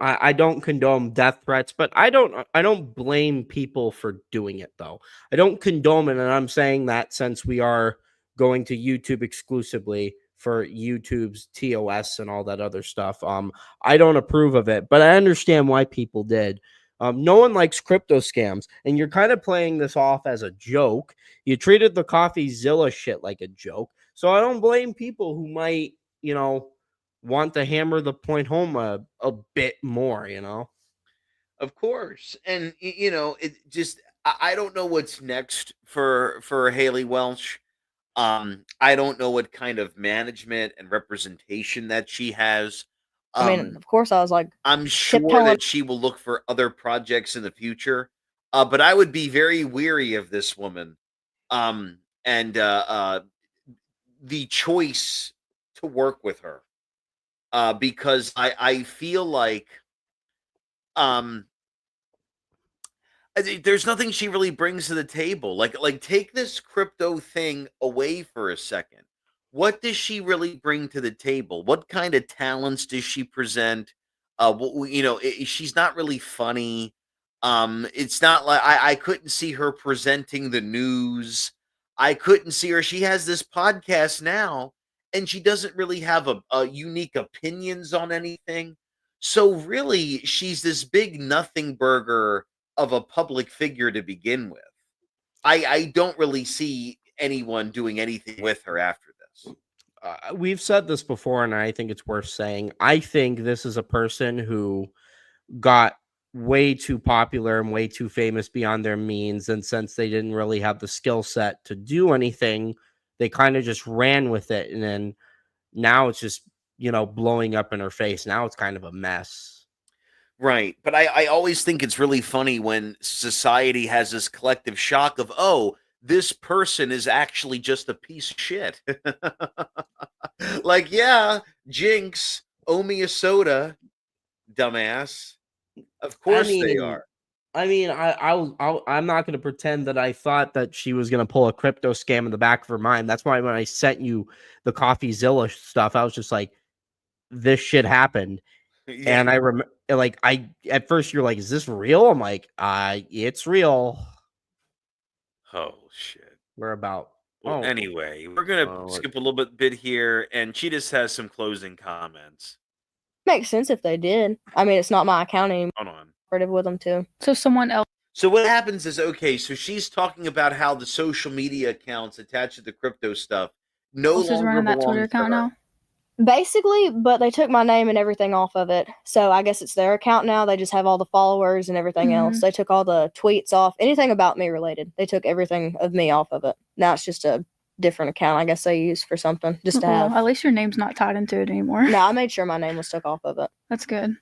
I don't condone death threats, but I don't blame people for doing it though. I don't condone it, and I'm saying that since we are going to YouTube exclusively for YouTube's TOS and all that other stuff. I don't approve of it, but I understand why people did. No one likes crypto scams, and you're kind of playing this off as a joke. You treated the CoffeeZilla shit like a joke. So I don't blame people who might, want to hammer the point home a bit more, Of course. And it just I don't know what's next for Haliey Welsh. I don't know what kind of management and representation that she has. I mean, of course, I was like I'm sure tiptoeing. that she will look for other projects in the future. But I would be very weary of this woman. And the choice to work with her. Because I feel like um there's nothing she really brings to the table. Like take this crypto thing away for a second. what does she really bring to the table? What kind of talents does she present? She's not really funny. It's not like I couldn't see her presenting the news. I couldn't see her. She has this podcast now, and she doesn't really have a unique opinions on anything. So really, she's this big nothing burger of a public figure to begin with. I don't really see anyone doing anything with her after this. We've said this before, and I think it's worth saying. I think this is a person who got way too popular and way too famous beyond their means. And since they didn't really have the skill set to do anything, they kind of just ran with it. And then now it's just, blowing up in her face. Now it's kind of a mess. Right. But I always think it's really funny when society has this collective shock of, oh, this person is actually just a piece of shit. Like, yeah, Jinx, owe me a soda, dumbass. Of course they are. I'm not going to pretend that I thought that she was going to pull a crypto scam in the back of her mind. That's why when I sent you the CoffeeZilla stuff, I was just like, this shit happened. Yeah. And I remember, at first you're like, is this real? I'm like, it's real. Oh, shit. We're about. Well, anyway, we're going to skip a little bit here, and she just has some closing comments. Makes sense if they did. I mean, it's not my account anymore. Hold on. With them too. So someone else. So what happens is, okay, so she's talking about how the social media accounts attached to the crypto stuff no longer running that Twitter account now. Basically, but they took my name and everything off of it. So I guess it's their account now. They just have all the followers and everything else. They took all the tweets off. Anything about me related. They took everything of me off of it. Now it's just a different account. I guess they use for something just to have. At least your name's not tied into it anymore. No, I made sure my name was took off of it. That's good.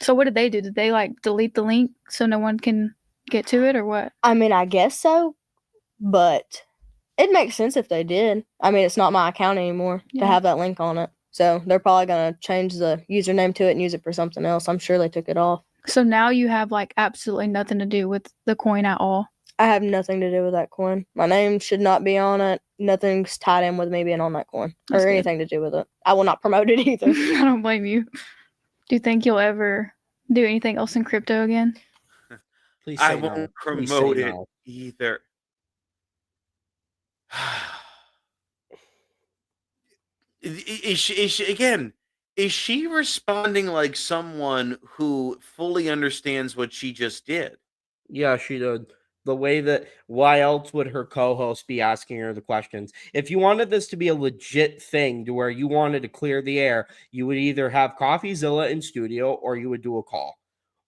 So what did they do? Did they delete the link so no one can get to it or what? I mean, I guess so, but it makes sense if they did. I mean, it's not my account anymore to have that link on it. So they're probably going to change the username to it and use it for something else. I'm sure they took it off. So now you have absolutely nothing to do with the coin at all? I have nothing to do with that coin. My name should not be on it. Nothing's tied in with me being on that coin or anything to do with it. I will not promote it either. I don't blame you. Do you think you'll ever do anything else in crypto again? Please say I won't promote it either. Is she responding like someone who fully understands what she just did? Yeah, she did. The way that, why else would her co-host be asking her the questions? If you wanted this to be a legit thing to where you wanted to clear the air, you would either have CoffeeZilla in studio or you would do a call.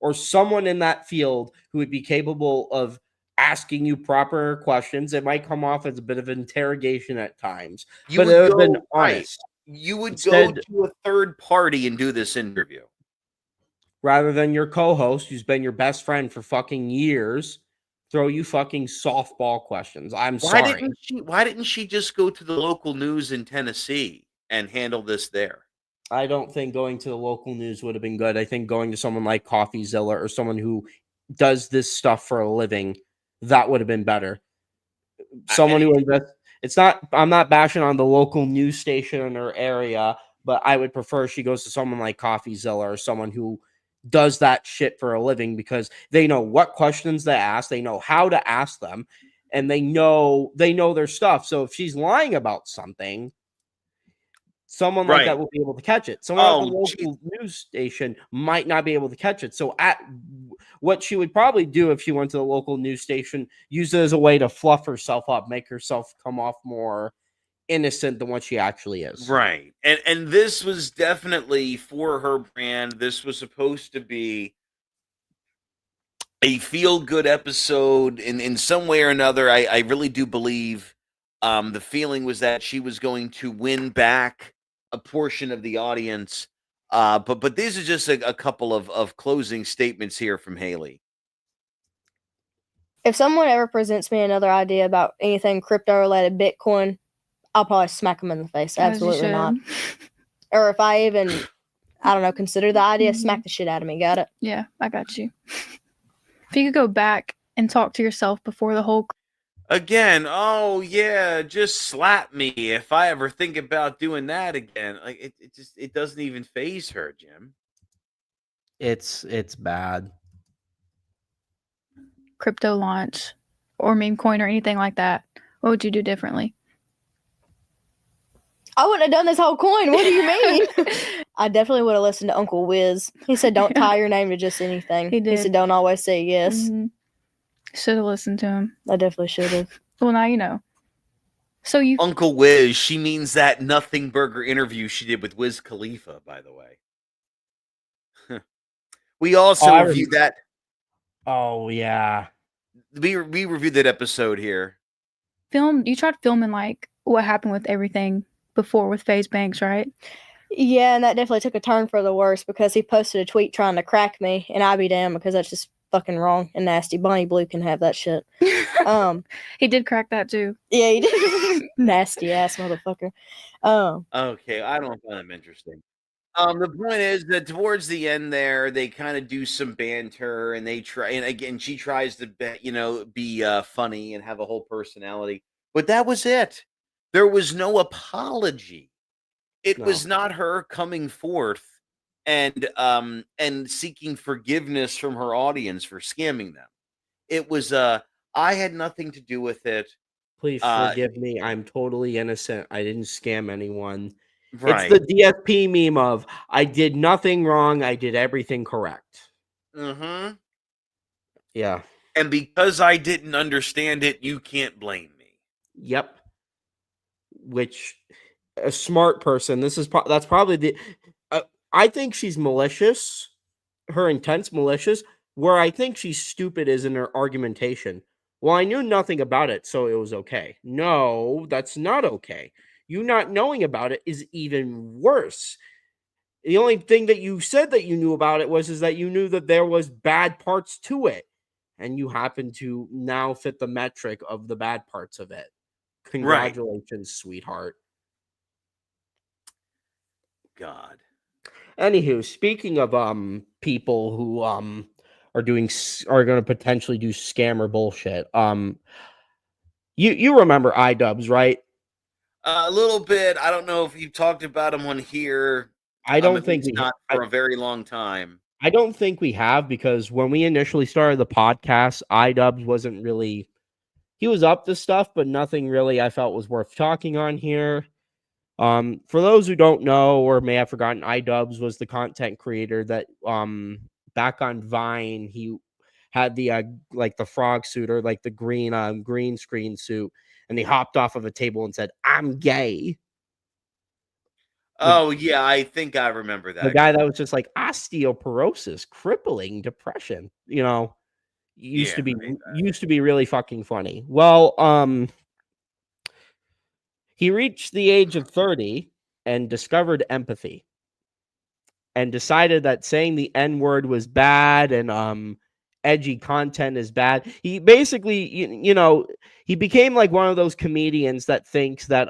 Or someone in that field who would be capable of asking you proper questions. It might come off as a bit of interrogation at times, but it would have been honest. You would go to a third party and do this interview. Rather than your co-host, who's been your best friend for fucking years, throw you fucking softball questions. Sorry. Why didn't she just go to the local news in Tennessee and handle this there? I don't think going to the local news would have been good. I think going to someone like CoffeeZilla or someone who does this stuff for a living, that would have been better. Someone who invests. I'm not bashing on the local news station in her area, but I would prefer she goes to someone like CoffeeZilla or someone who does that shit for a living, because they know what questions they ask, they know how to ask them, and they know their stuff. So if she's lying about something, someone like that will be able to catch it. Someone at the local news station might not be able to catch it. So what she would probably do if she went to the local news station, use it as a way to fluff herself up, make herself come off more innocent than what she actually is. Right. And this was definitely for her brand. This was supposed to be a feel-good episode in some way or another. I really do believe the feeling was that she was going to win back a portion of the audience. But these are just a couple of closing statements here from Haliey. If someone ever presents me another idea about anything crypto-related, Bitcoin, I'll probably smack them in the face. Absolutely not. Or if I even, I don't know, consider the idea, smack the shit out of me. Got it? Yeah, I got you. If you could go back and talk to yourself before the whole... Again, oh yeah, just slap me if I ever think about doing that again. Like it doesn't even phase her, Jim. It's bad. Crypto launch or meme coin or anything like that, what would you do differently? I wouldn't have done this whole coin. What do you mean? I definitely would have listened to Uncle Wiz. He said, "Don't tie your name to just anything." He did. said, "Don't always say yes." Should have listened to him. I definitely should have. Well, now you know. So you Uncle Wiz, she means that Nothing Burger interview she did with Wiz Khalifa, by the way. We also reviewed that. Oh yeah. We reviewed that episode here. you tried filming like what happened with everything before with FaZe Banks, right? Yeah, and that definitely took a turn for the worse because he posted a tweet trying to crack me, and I be damned because that's just fucking wrong and nasty. Bonnie Blue can have that shit. He did crack that too. Yeah, he did. Nasty ass motherfucker. Okay, I don't find them interesting. The point is that towards the end there, they kind of do some banter, and they try, and again, she tries to be funny and have a whole personality, but that was it. There was no apology. It was not her coming forth and seeking forgiveness from her audience for scamming them. It was I had nothing to do with it. Please forgive me. I'm totally innocent. I didn't scam anyone. Right. It's the DFP meme of I did nothing wrong. I did everything correct. Mm-hmm. Yeah. And because I didn't understand it, you can't blame me. Yep. Which a smart person. That's probably the. I think she's malicious. Her intent's malicious. Where I think she's stupid is in her argumentation. Well, I knew nothing about it, so it was okay. No, that's not okay. You not knowing about it is even worse. The only thing that you said that you knew about it is that you knew that there was bad parts to it, and you happen to now fit the metric of the bad parts of it. Congratulations, sweetheart. God. Anywho, speaking of people who are going to potentially do scammer bullshit. You remember iDubbbz, right? A little bit. I don't know if you've talked about him on here. I don't think we not for a very long time. I don't think we have, because when we initially started the podcast, iDubbbz wasn't really. He was up to stuff, but nothing really I felt was worth talking on here. For those who don't know or may have forgotten, iDubbbz was the content creator that back on Vine, he had the like the frog suit or like the green screen suit, and he hopped off of a table and said, "I'm gay." Oh yeah, I think I remember that. The guy that was just like osteoporosis, crippling depression, used to be really fucking funny. Well, he reached the age of 30 and discovered empathy and decided that saying the N-word was bad and edgy content is bad. He basically, he became like one of those comedians that thinks that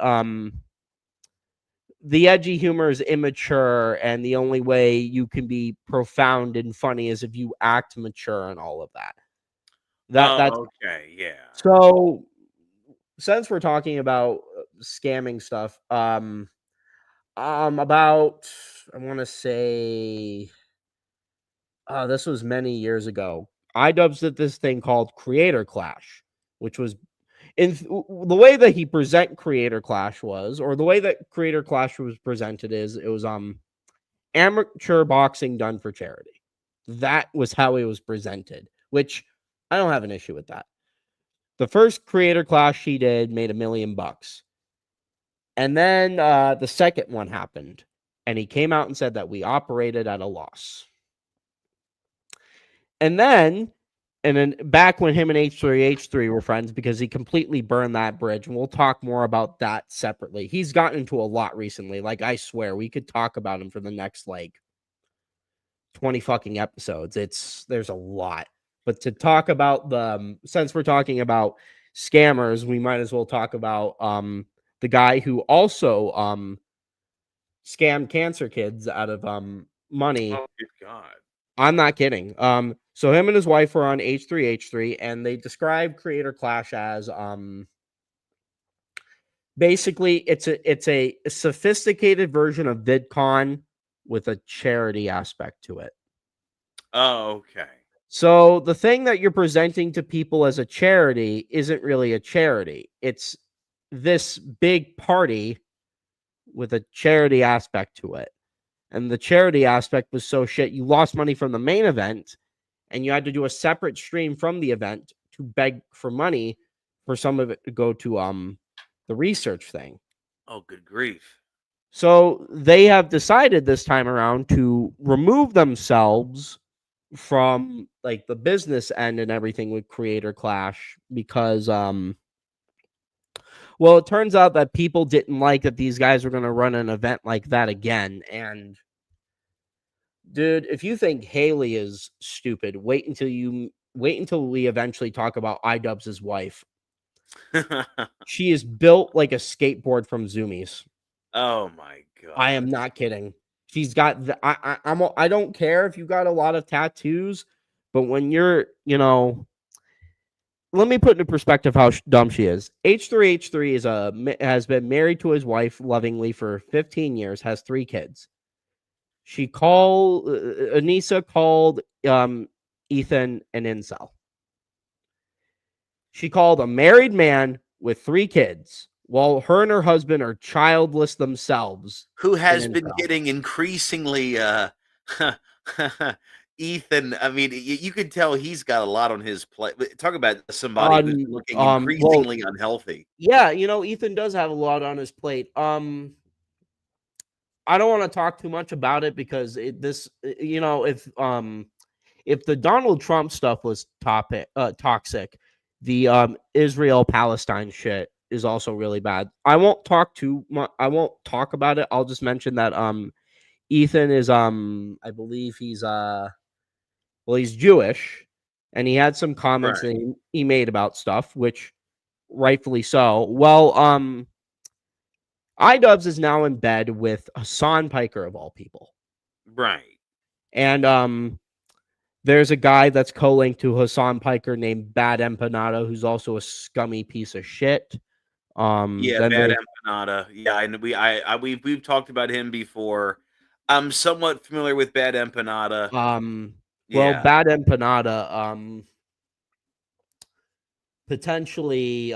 the edgy humor is immature and the only way you can be profound and funny is if you act mature and all of that. That's okay, yeah. So since we're talking about scamming stuff, about I want to say this was many years ago. iDubbbz did this thing called Creator Clash, which was the way that he present Creator Clash was, or the way that Creator Clash was presented is it was amateur boxing done for charity. That was how it was presented, which I don't have an issue with that. The first Creator Clash he did made $1 million. And then the second one happened, and he came out and said that we operated at a loss. And then back when him and H3H3 were friends, because he completely burned that bridge, and we'll talk more about that separately. He's gotten into a lot recently. Like, I swear, we could talk about him for the next, 20 fucking episodes. There's a lot. But to talk about since we're talking about scammers, we might as well talk about the guy who also scammed cancer kids out of money. Oh, good God. I'm not kidding. So him and his wife were on H3H3, and they describe Creator Clash as basically it's a sophisticated version of VidCon with a charity aspect to it. Oh, okay. So the thing that you're presenting to people as a charity isn't really a charity. It's this big party with a charity aspect to it. And the charity aspect was so shit, you lost money from the main event and you had to do a separate stream from the event to beg for money for some of it to go to the research thing. Oh, good grief. So they have decided this time around to remove themselves from like the business end and everything with Creator Clash because well, it turns out that people didn't like that these guys were going to run an event like that again. And dude, if you think Haliey is stupid, wait until we eventually talk about iDubbbz's wife. She is built like a skateboard from Zoomies. Oh my god. I am not kidding. She's got I don't care if you got a lot of tattoos, but when you're, let me put into perspective how dumb she is. H3H3 has been married to his wife lovingly for 15 years, has 3 kids. Anissa called Ethan an incel. She called a married man with 3 kids while her and her husband are childless themselves. Who has been getting increasingly Ethan, I mean, you could tell he's got a lot on his plate. Talk about somebody who's looking increasingly unhealthy. Yeah, Ethan does have a lot on his plate. I don't want to talk too much about it because if the Donald Trump stuff was toxic, the Israel Palestine shit is also really bad. I won't talk about it. I'll just mention that Ethan is I believe he's he's Jewish, and he had some comments that he made about stuff, which rightfully so. Well, iDubbbz is now in bed with Hassan Piker of all people. Right. And there's a guy that's co-linked to Hassan Piker named Bad Empanada, who's also a scummy piece of shit. Yeah, Bad Empanada. Yeah, and we've talked about him before. I'm somewhat familiar with Bad Empanada. Well, Bad Empanada, potentially,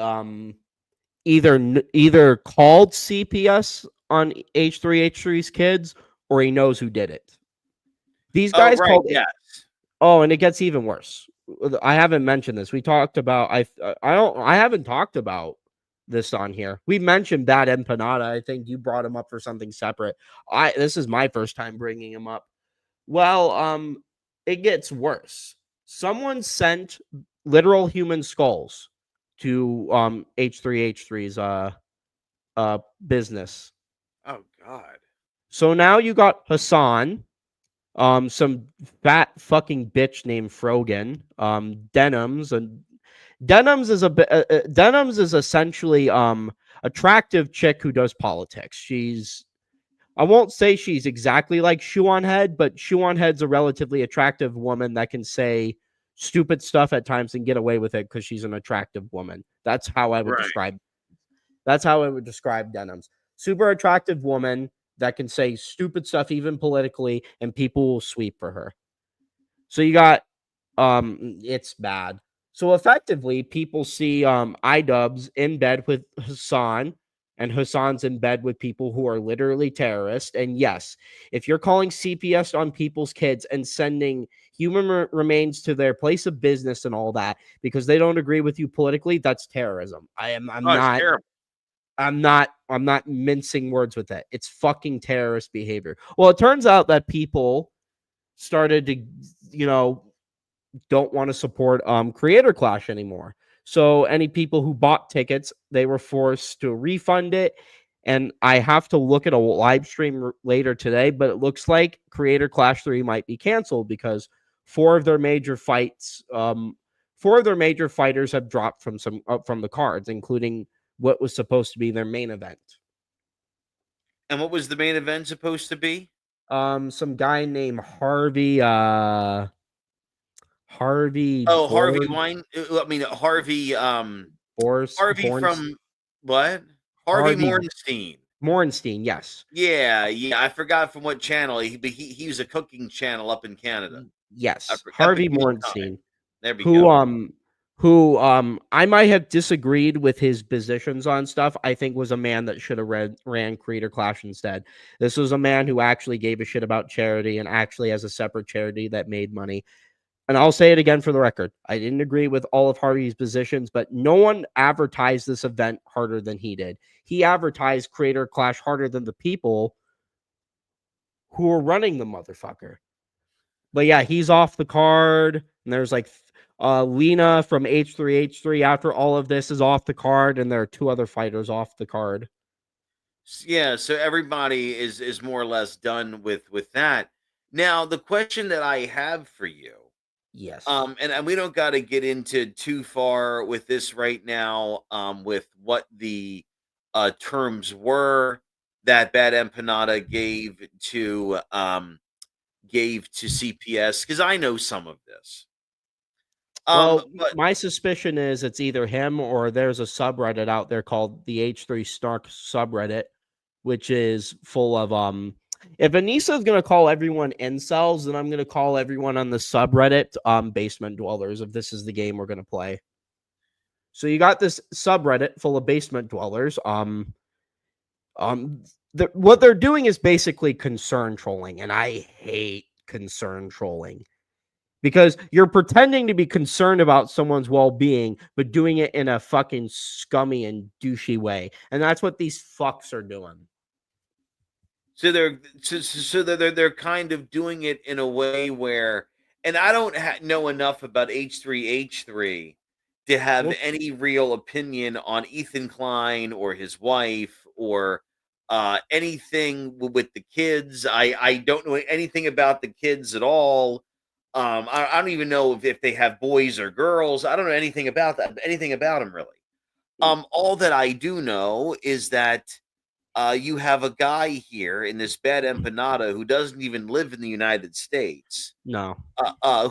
either called CPS on H3H3's kids, or he knows who did it. These guys called. Yes. Oh, and it gets even worse. I haven't mentioned this. We talked about. I haven't talked about this on here. We mentioned Bad Empanada. I think you brought him up for something separate. This is my first time bringing him up. Well, it gets worse. Someone sent literal human skulls to H3H3's business. Oh god. So now you got Hassan, some fat fucking bitch named Frogan, Denims, and Denims is essentially attractive chick who does politics. I won't say she's exactly like Shoe on Head, but Shoe on Head's a relatively attractive woman that can say stupid stuff at times and get away with it because she's an attractive woman. That's how I would describe. That's how I would describe Denims. Super attractive woman that can say stupid stuff even politically, and people will sweep for her. So you got it's bad. So effectively, people see iDubbbz in bed with Hassan, and Hassan's in bed with people who are literally terrorists. And yes, if you're calling CPS on people's kids and sending human remains to their place of business and all that because they don't agree with you politically, that's terrorism. I'm not mincing words with it. It's fucking terrorist behavior. Well, it turns out that people started to, don't want to support Creator Clash anymore. So any people who bought tickets, they were forced to refund it. And I have to look at a live stream later today, but it looks like Creator Clash 3 might be canceled because 4 of their major fighters have dropped from the cards, including what was supposed to be their main event. And what was the main event supposed to be? Some guy named Harvey. Harvey Oh, Harvey Born. Wine. I mean Harvey. Harvey Born. from what? Harvey Harvey Mornstein. Morenstein. Yes. Yeah. I forgot from what channel. He was a cooking channel up in Canada. Yes. Up in Harvey real time. Morenstein. There we go. Who I might have disagreed with his positions on stuff. I think was a man that should have ran Creator Clash instead. This was a man who actually gave a shit about charity and actually has a separate charity that made money. And I'll say it again for the record. I didn't agree with all of Harvey's positions, but no one advertised this event harder than he did. He advertised Creator Clash harder than the people who were running the motherfucker. But yeah, he's off the card. And there's like Lena from H3H3 after all of this is off the card. And there are 2 other fighters off the card. Yeah, so everybody is more or less done with that. Now, the question that I have for you, Yes. and we don't got to get into too far with this right now, with what the terms were that Bad Empanada gave to CPS, because I know some of this. Well, But my suspicion is it's either him or there's a subreddit out there called the H3 Snark subreddit, which is full of if Anissa is gonna call everyone incels, then I'm gonna call everyone on the subreddit basement dwellers if this is the game we're gonna play. So you got this subreddit full of basement dwellers. What they're doing is basically concern trolling, and I hate concern trolling. Because you're pretending to be concerned about someone's well-being, but doing it in a fucking scummy and douchey way. And that's what these fucks are doing. so they're kind of doing it in a way where, and I don't know enough about H3H3 to have Well, any real opinion on Ethan Klein or his wife or anything with the kids. I don't know anything about the kids at all. I don't even know if they have boys or girls. I don't know anything about that, anything about them really. All that I do know is that you have a guy here in this Bad Empanada who doesn't even live in the United States, no.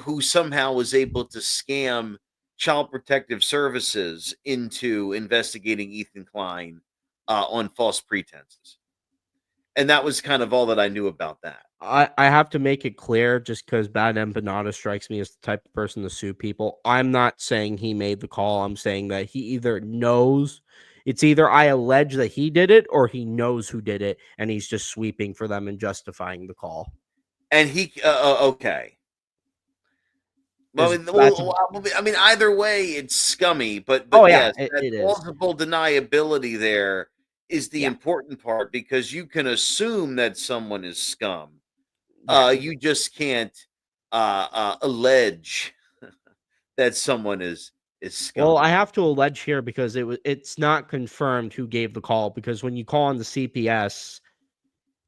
who somehow was able to scam Child Protective Services into investigating Ethan Klein on false pretenses. And that was kind of all that I knew about that. I have to make it clear, just because Bad Empanada strikes me as the type of person to sue people. I'm not saying he made the call. I'm saying that he either knows, it's either I allege that he did it or he knows who did it, and he's just sweeping for them and justifying the call. And he, okay. Well, I mean, either way, it's scummy. But Oh, yeah, yes, that it is. plausible deniability there is the Yeah. important part, because you can assume that someone is scum. Yeah. You just can't allege that someone is scum. Well, I have to allege here because it's not confirmed who gave the call, because when you call on the CPS,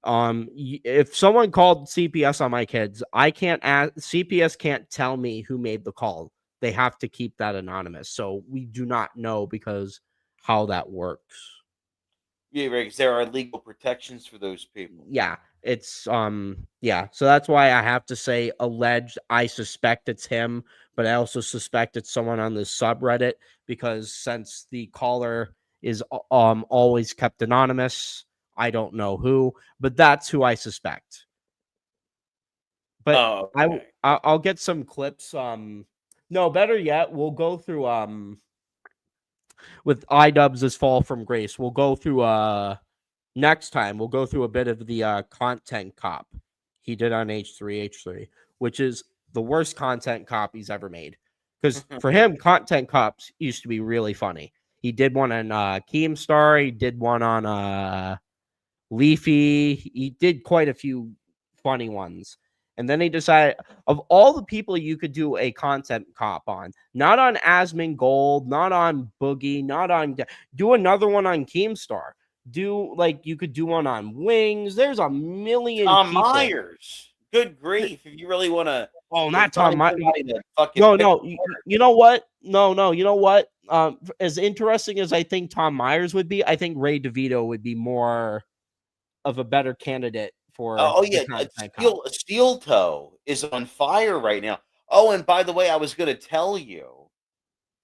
if someone called CPS on my kids, I can't ask, CPS can't tell me who made the call. They have to keep that anonymous. So we do not know because how that works. Yeah, right. Because there are legal protections for those people. Yeah, it's yeah. So that's why I have to say alleged. I suspect it's him, but I also suspect it's someone on the subreddit, because since the caller is always kept anonymous, I don't know who, but that's who I suspect. But okay. I'll get some clips. No, better yet, we'll go through with iDubbbz' as Fall from Grace. We'll go through next time. We'll go through a bit of the content cop he did on H3H3, which is the worst content cop he's ever made. Because for him, content cops used to be really funny. He did one on Keemstar. He did one on Leafy. He did quite a few funny ones. And then he decided, of all the people you could do a content cop on, not on Asmongold, not on Boogie, not on, do another one on Keemstar. Do, like, you could do one on Wings. There's a million Tom people. Myers. Good grief. If you really want to. Oh, not Tom Myers. No, you know what? No, you know what? As interesting as I think Tom Myers would be, I think Ray DeVito would be more of a better candidate for Oh the yeah, content cop. Steel Toe is on fire right now. Oh, and by the way, I was going to tell you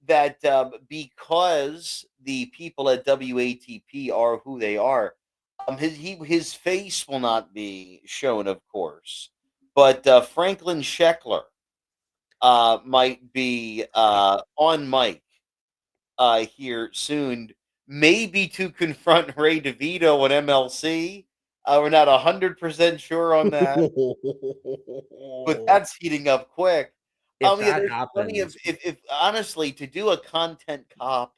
that because the people at WATP are who they are, his face will not be shown, of course, but Franklin Scheckler might be on mic here soon, maybe to confront Ray DeVito on MLC. We're not 100% sure on that, but that's heating up quick. If Yeah, that there's plenty of happens, if honestly to do a content cop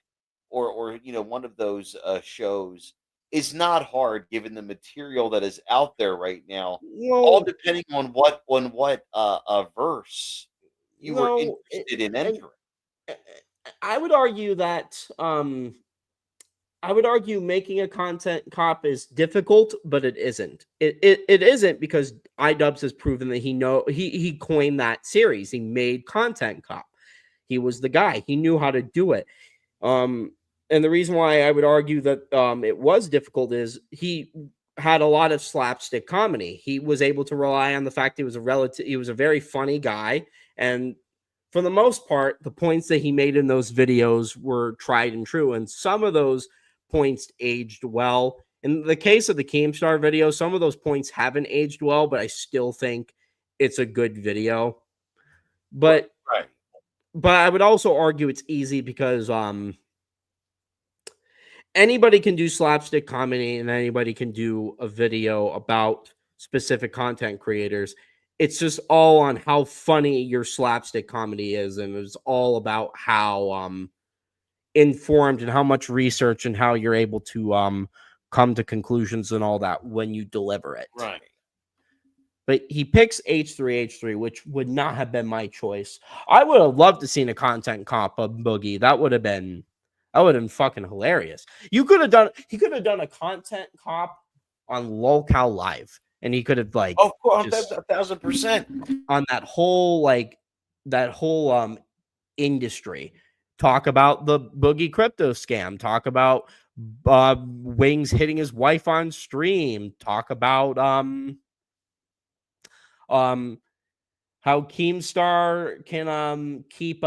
or one of those shows is not hard given the material that is out there right now. All well, depending on what verse you were no, interested in and entering. I would argue that I would argue making a content cop is difficult, but it isn't. It isn't because iDubbbz has proven that he coined that series. He made content cop. He was the guy. He knew how to do it. And the reason why I would argue that it was difficult is he had a lot of slapstick comedy. He was able to rely on the fact he was a very funny guy, and for the most part, the points that he made in those videos were tried and true, and some of those points aged well. In the case of the Keemstar video, some of those points haven't aged well, but I still think it's a good video. But Right. but I would also argue it's easy because anybody can do slapstick comedy and anybody can do a video about specific content creators. It's just all on how funny your slapstick comedy is, and it's all about how informed and how much research and how you're able to come to conclusions and all that when you deliver it. Right. But he picks H3H3, which would not have been my choice. I would have loved to seen a content cop of Boogie. That would have been fucking hilarious. He could have done a content cop on LolCal Live, and he could have Of course, just 1,000%. on that whole industry. Talk about the Boogie crypto scam. Talk about Wings hitting his wife on stream. Talk about how Keemstar can keep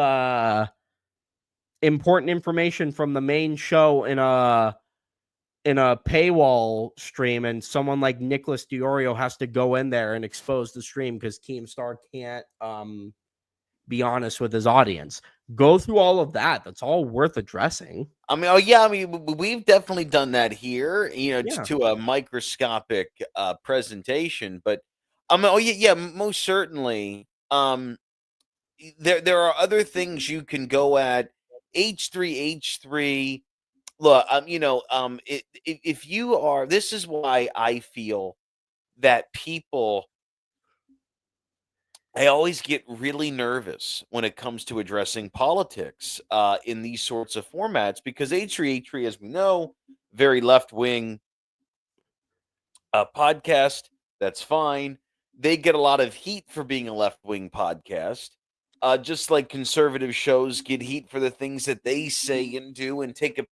important information from the main show in a paywall stream, and someone like Nicholas Diorio has to go in there and expose the stream because Keemstar can't be honest with his audience. Go through all of that. That's all worth addressing. I mean, oh yeah, I mean, we've definitely done that here, Yeah. to a microscopic presentation. But I mean, oh yeah, most certainly. There are other things you can go at. H3H3. Look, if you are, this is why I feel that people. I always get really nervous when it comes to addressing politics in these sorts of formats because H3H3, as we know, very left wing podcast. That's fine. They get a lot of heat for being a left wing podcast, just like conservative shows get heat for the things that they say and do and take a.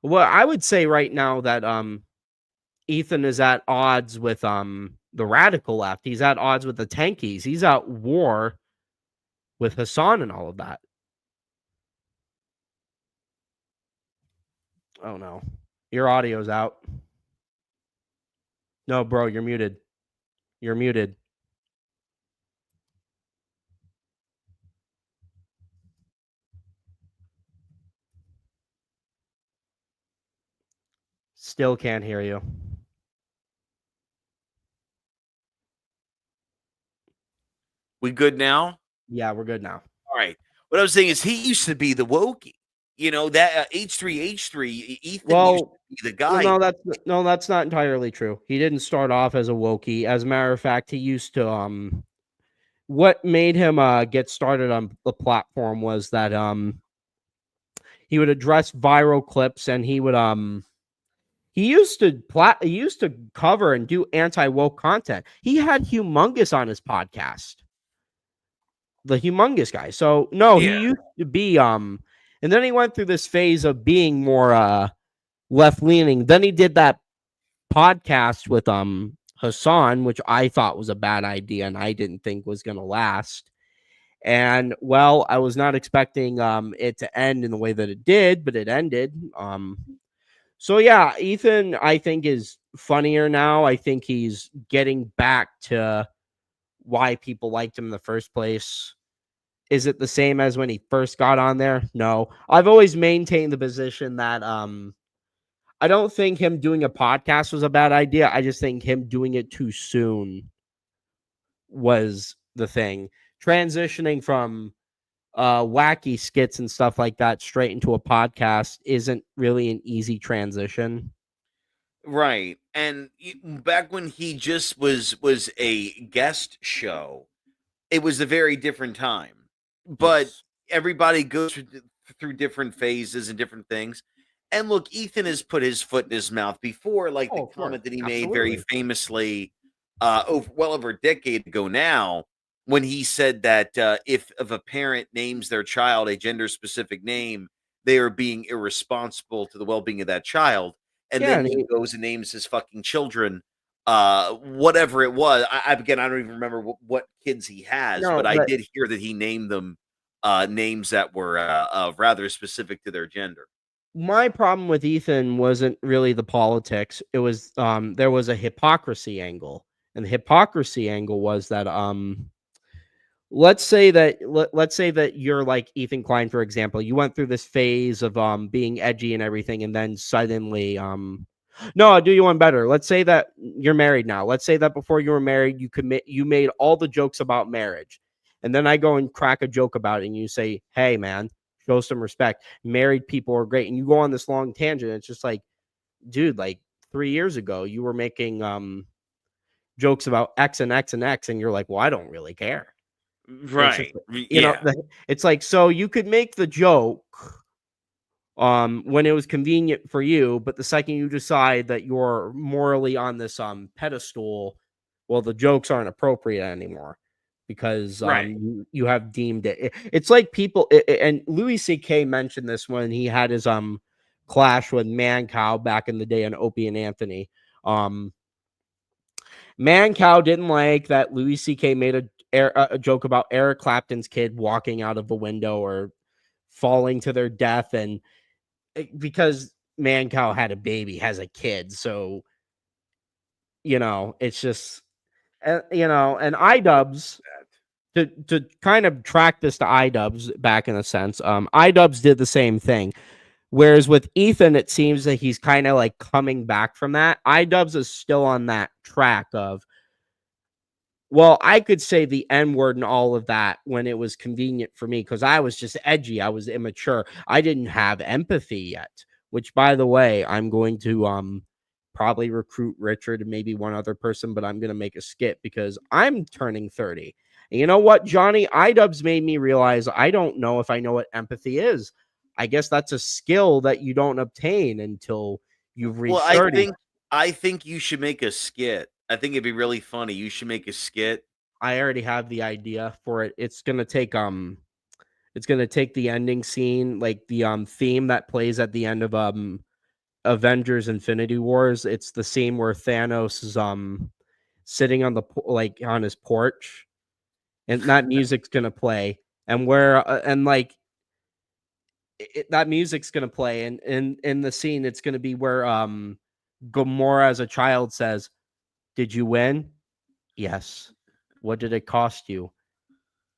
Well, I would say right now that Ethan is at odds with the radical left. He's at odds with the tankies. He's at war with Hassan and all of that. Oh no. Your audio's out. No, bro, you're muted. You're muted. Still can't hear you. We good now? Yeah, we're good now. All right. What I was saying is he used to be the wokey. That H3H3, Ethan used to be the guy. No, that's not entirely true. He didn't start off as a wokey. As a matter of fact, he used to what made him get started on the platform was that he would address viral clips, and he would he used to cover and do anti-woke content. He had Humongous on his podcast. The Humongous guy. So no, Yeah. he used to be and then he went through this phase of being more left leaning. Then he did that podcast with Hassan, which I thought was a bad idea and I didn't think was going to last. And well, I was not expecting it to end in the way that it did, but it ended. So yeah, Ethan, I think, is funnier now. I think he's getting back to why people liked him in the first place. Is it the same as when he first got on there? No. I've always maintained the position that I don't think him doing a podcast was a bad idea. I just think him doing it too soon was the thing. Transitioning from wacky skits and stuff like that straight into a podcast isn't really an easy transition. Right. And back when he just was a guest show, it was a very different time. But Yes. everybody goes through different phases and different things. And look, Ethan has put his foot in his mouth before, like Oh, the of course. comment that he made very Absolutely. famously over a decade ago now, when he said that if a parent names their child a gender specific name, they are being irresponsible to the well-being of that child. And Yeah, then and he goes and names his fucking children whatever it was. Again, I don't even remember what kids he has, no, but I but did hear that he named them names that were rather specific to their gender. my problem with Ethan wasn't really the politics. It was there was a hypocrisy angle. And the hypocrisy angle was that let's say that you're like Ethan Klein, for example. You went through this phase of being edgy and everything, and then suddenly no, I'll do you one better. Let's say that you're married now. Let's say that before you were married, you made all the jokes about marriage. And then I go and crack a joke about it, and you say, "Hey man, show some respect. Married people are great." And you go on this long tangent. It's just like, dude, like 3 years ago, you were making jokes about X and X and X, and you're like, well, I don't really care. It's just, Right. you know, Yeah. it's like, so you could make the joke when it was convenient for you, but the second you decide that you're morally on this pedestal, well, the jokes aren't appropriate anymore because Right. you have deemed it. It's like people and Louis C.K. mentioned this when he had his clash with Mancow back in the day on Opie and Anthony. Mancow didn't like that Louis C.K. made a joke about Eric Clapton's kid walking out of a window or falling to their death, and because Mancow had a baby, has a kid, so it's just and iDubbbz to kind of track this to iDubbbz back in a sense. iDubbbz did the same thing. Whereas with Ethan, it seems that he's kind of like coming back from that. iDubbbz is still on that track of, well, I could say the N-word and all of that when it was convenient for me because I was just edgy. I was immature. I didn't have empathy yet, which, by the way, I'm going to probably recruit Richard and maybe one other person, but I'm going to make a skit because I'm turning 30. And you know what, Johnny? iDubbbz made me realize I don't know if I know what empathy is. I guess that's a skill that you don't obtain until you've Well, reached 30. I think you should make a skit. I think it'd be really funny. You should make a skit. I already have the idea for it. It's gonna take the ending scene, like the theme that plays at the end of Avengers Infinity Wars. It's the scene where Thanos is sitting on like on his porch, and that music's gonna play, and where and like that music's gonna play, and in the scene it's gonna be where Gamora as a child says, "Did you win? Yes. What did it cost you?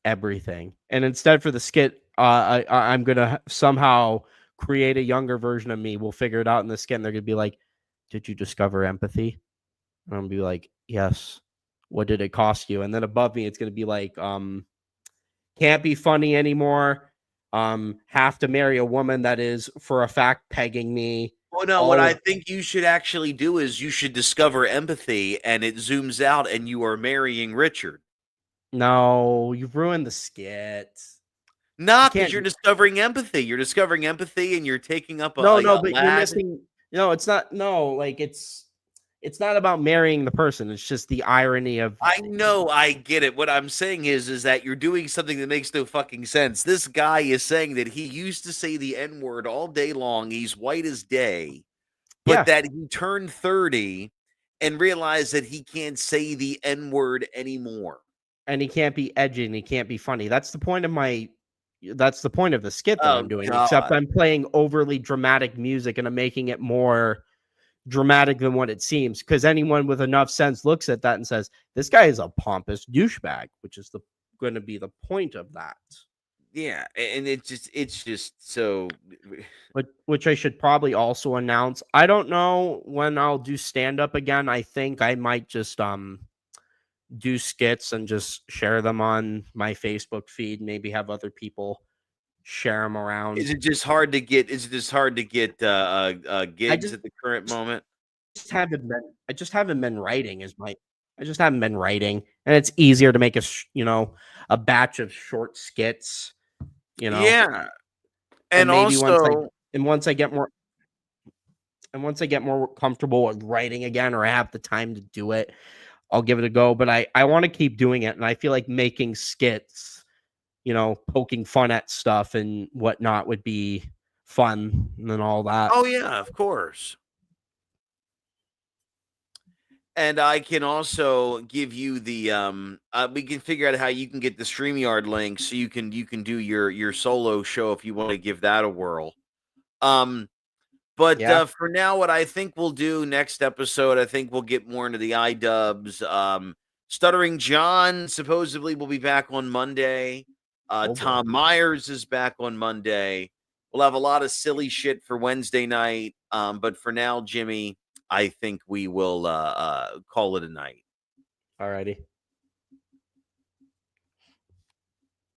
Everything." And instead for the skit, I'm gonna somehow create a younger version of me. We'll figure it out in the skit. And they're gonna be like, "Did you discover empathy?" And I'm gonna be like, "Yes." "What did it cost you?" And then above me, it's gonna be like, "Can't be funny anymore. Have to marry a woman that is for a fact pegging me." Well, no, what All I of think you should actually do is you should discover empathy and it zooms out and you are marrying Richard. No, you've ruined the skit. You Not because can't. you're discovering empathy. You're discovering empathy and you're taking up No, a no, young but you're lad. missing. No, it's not. No, like it's not about marrying the person. It's just the irony of. I know, I get it. What I'm saying is that you're doing something that makes no fucking sense. This guy is saying that he used to say the N-word all day long. He's white as day, but Yeah, that he turned 30 and realize that he can't say the N-word anymore. And he can't be edgy and he can't be funny. That's the point of the skit that I'm doing, except God. I'm playing overly dramatic music and I'm making it more dramatic than what it seems, because anyone with enough sense looks at that and says, this guy is a pompous douchebag, which is going to be the point of that. Yeah, and it's just so. Which I should probably also announce. I don't know when I'll do stand up again. I think I might just do skits and just share them on my Facebook feed. Maybe have other people share them around. Is it just hard to get? Is it just hard to get gigs just- at the current moment? I just haven't been writing. I just haven't been writing, and it's easier to make a batch of short skits. Yeah, and maybe also, once I get more comfortable with writing again, or I have the time to do it, I'll give it a go. But I want to keep doing it, and I feel like making skits, poking fun at stuff and whatnot would be fun and all that. oh yeah, of course. And I can also give you the we can figure out how you can get the StreamYard link so you can do your solo show if you want to give that a whirl. But Yeah. for now, what I think we'll do next episode, I think we'll get more into the iDubbbz. Stuttering John supposedly will be back on Monday. Oh, boy. Tom Myers is back on Monday. We'll have a lot of silly shit for Wednesday night. But for now, Jimmy, I think we will call it a night. Alrighty.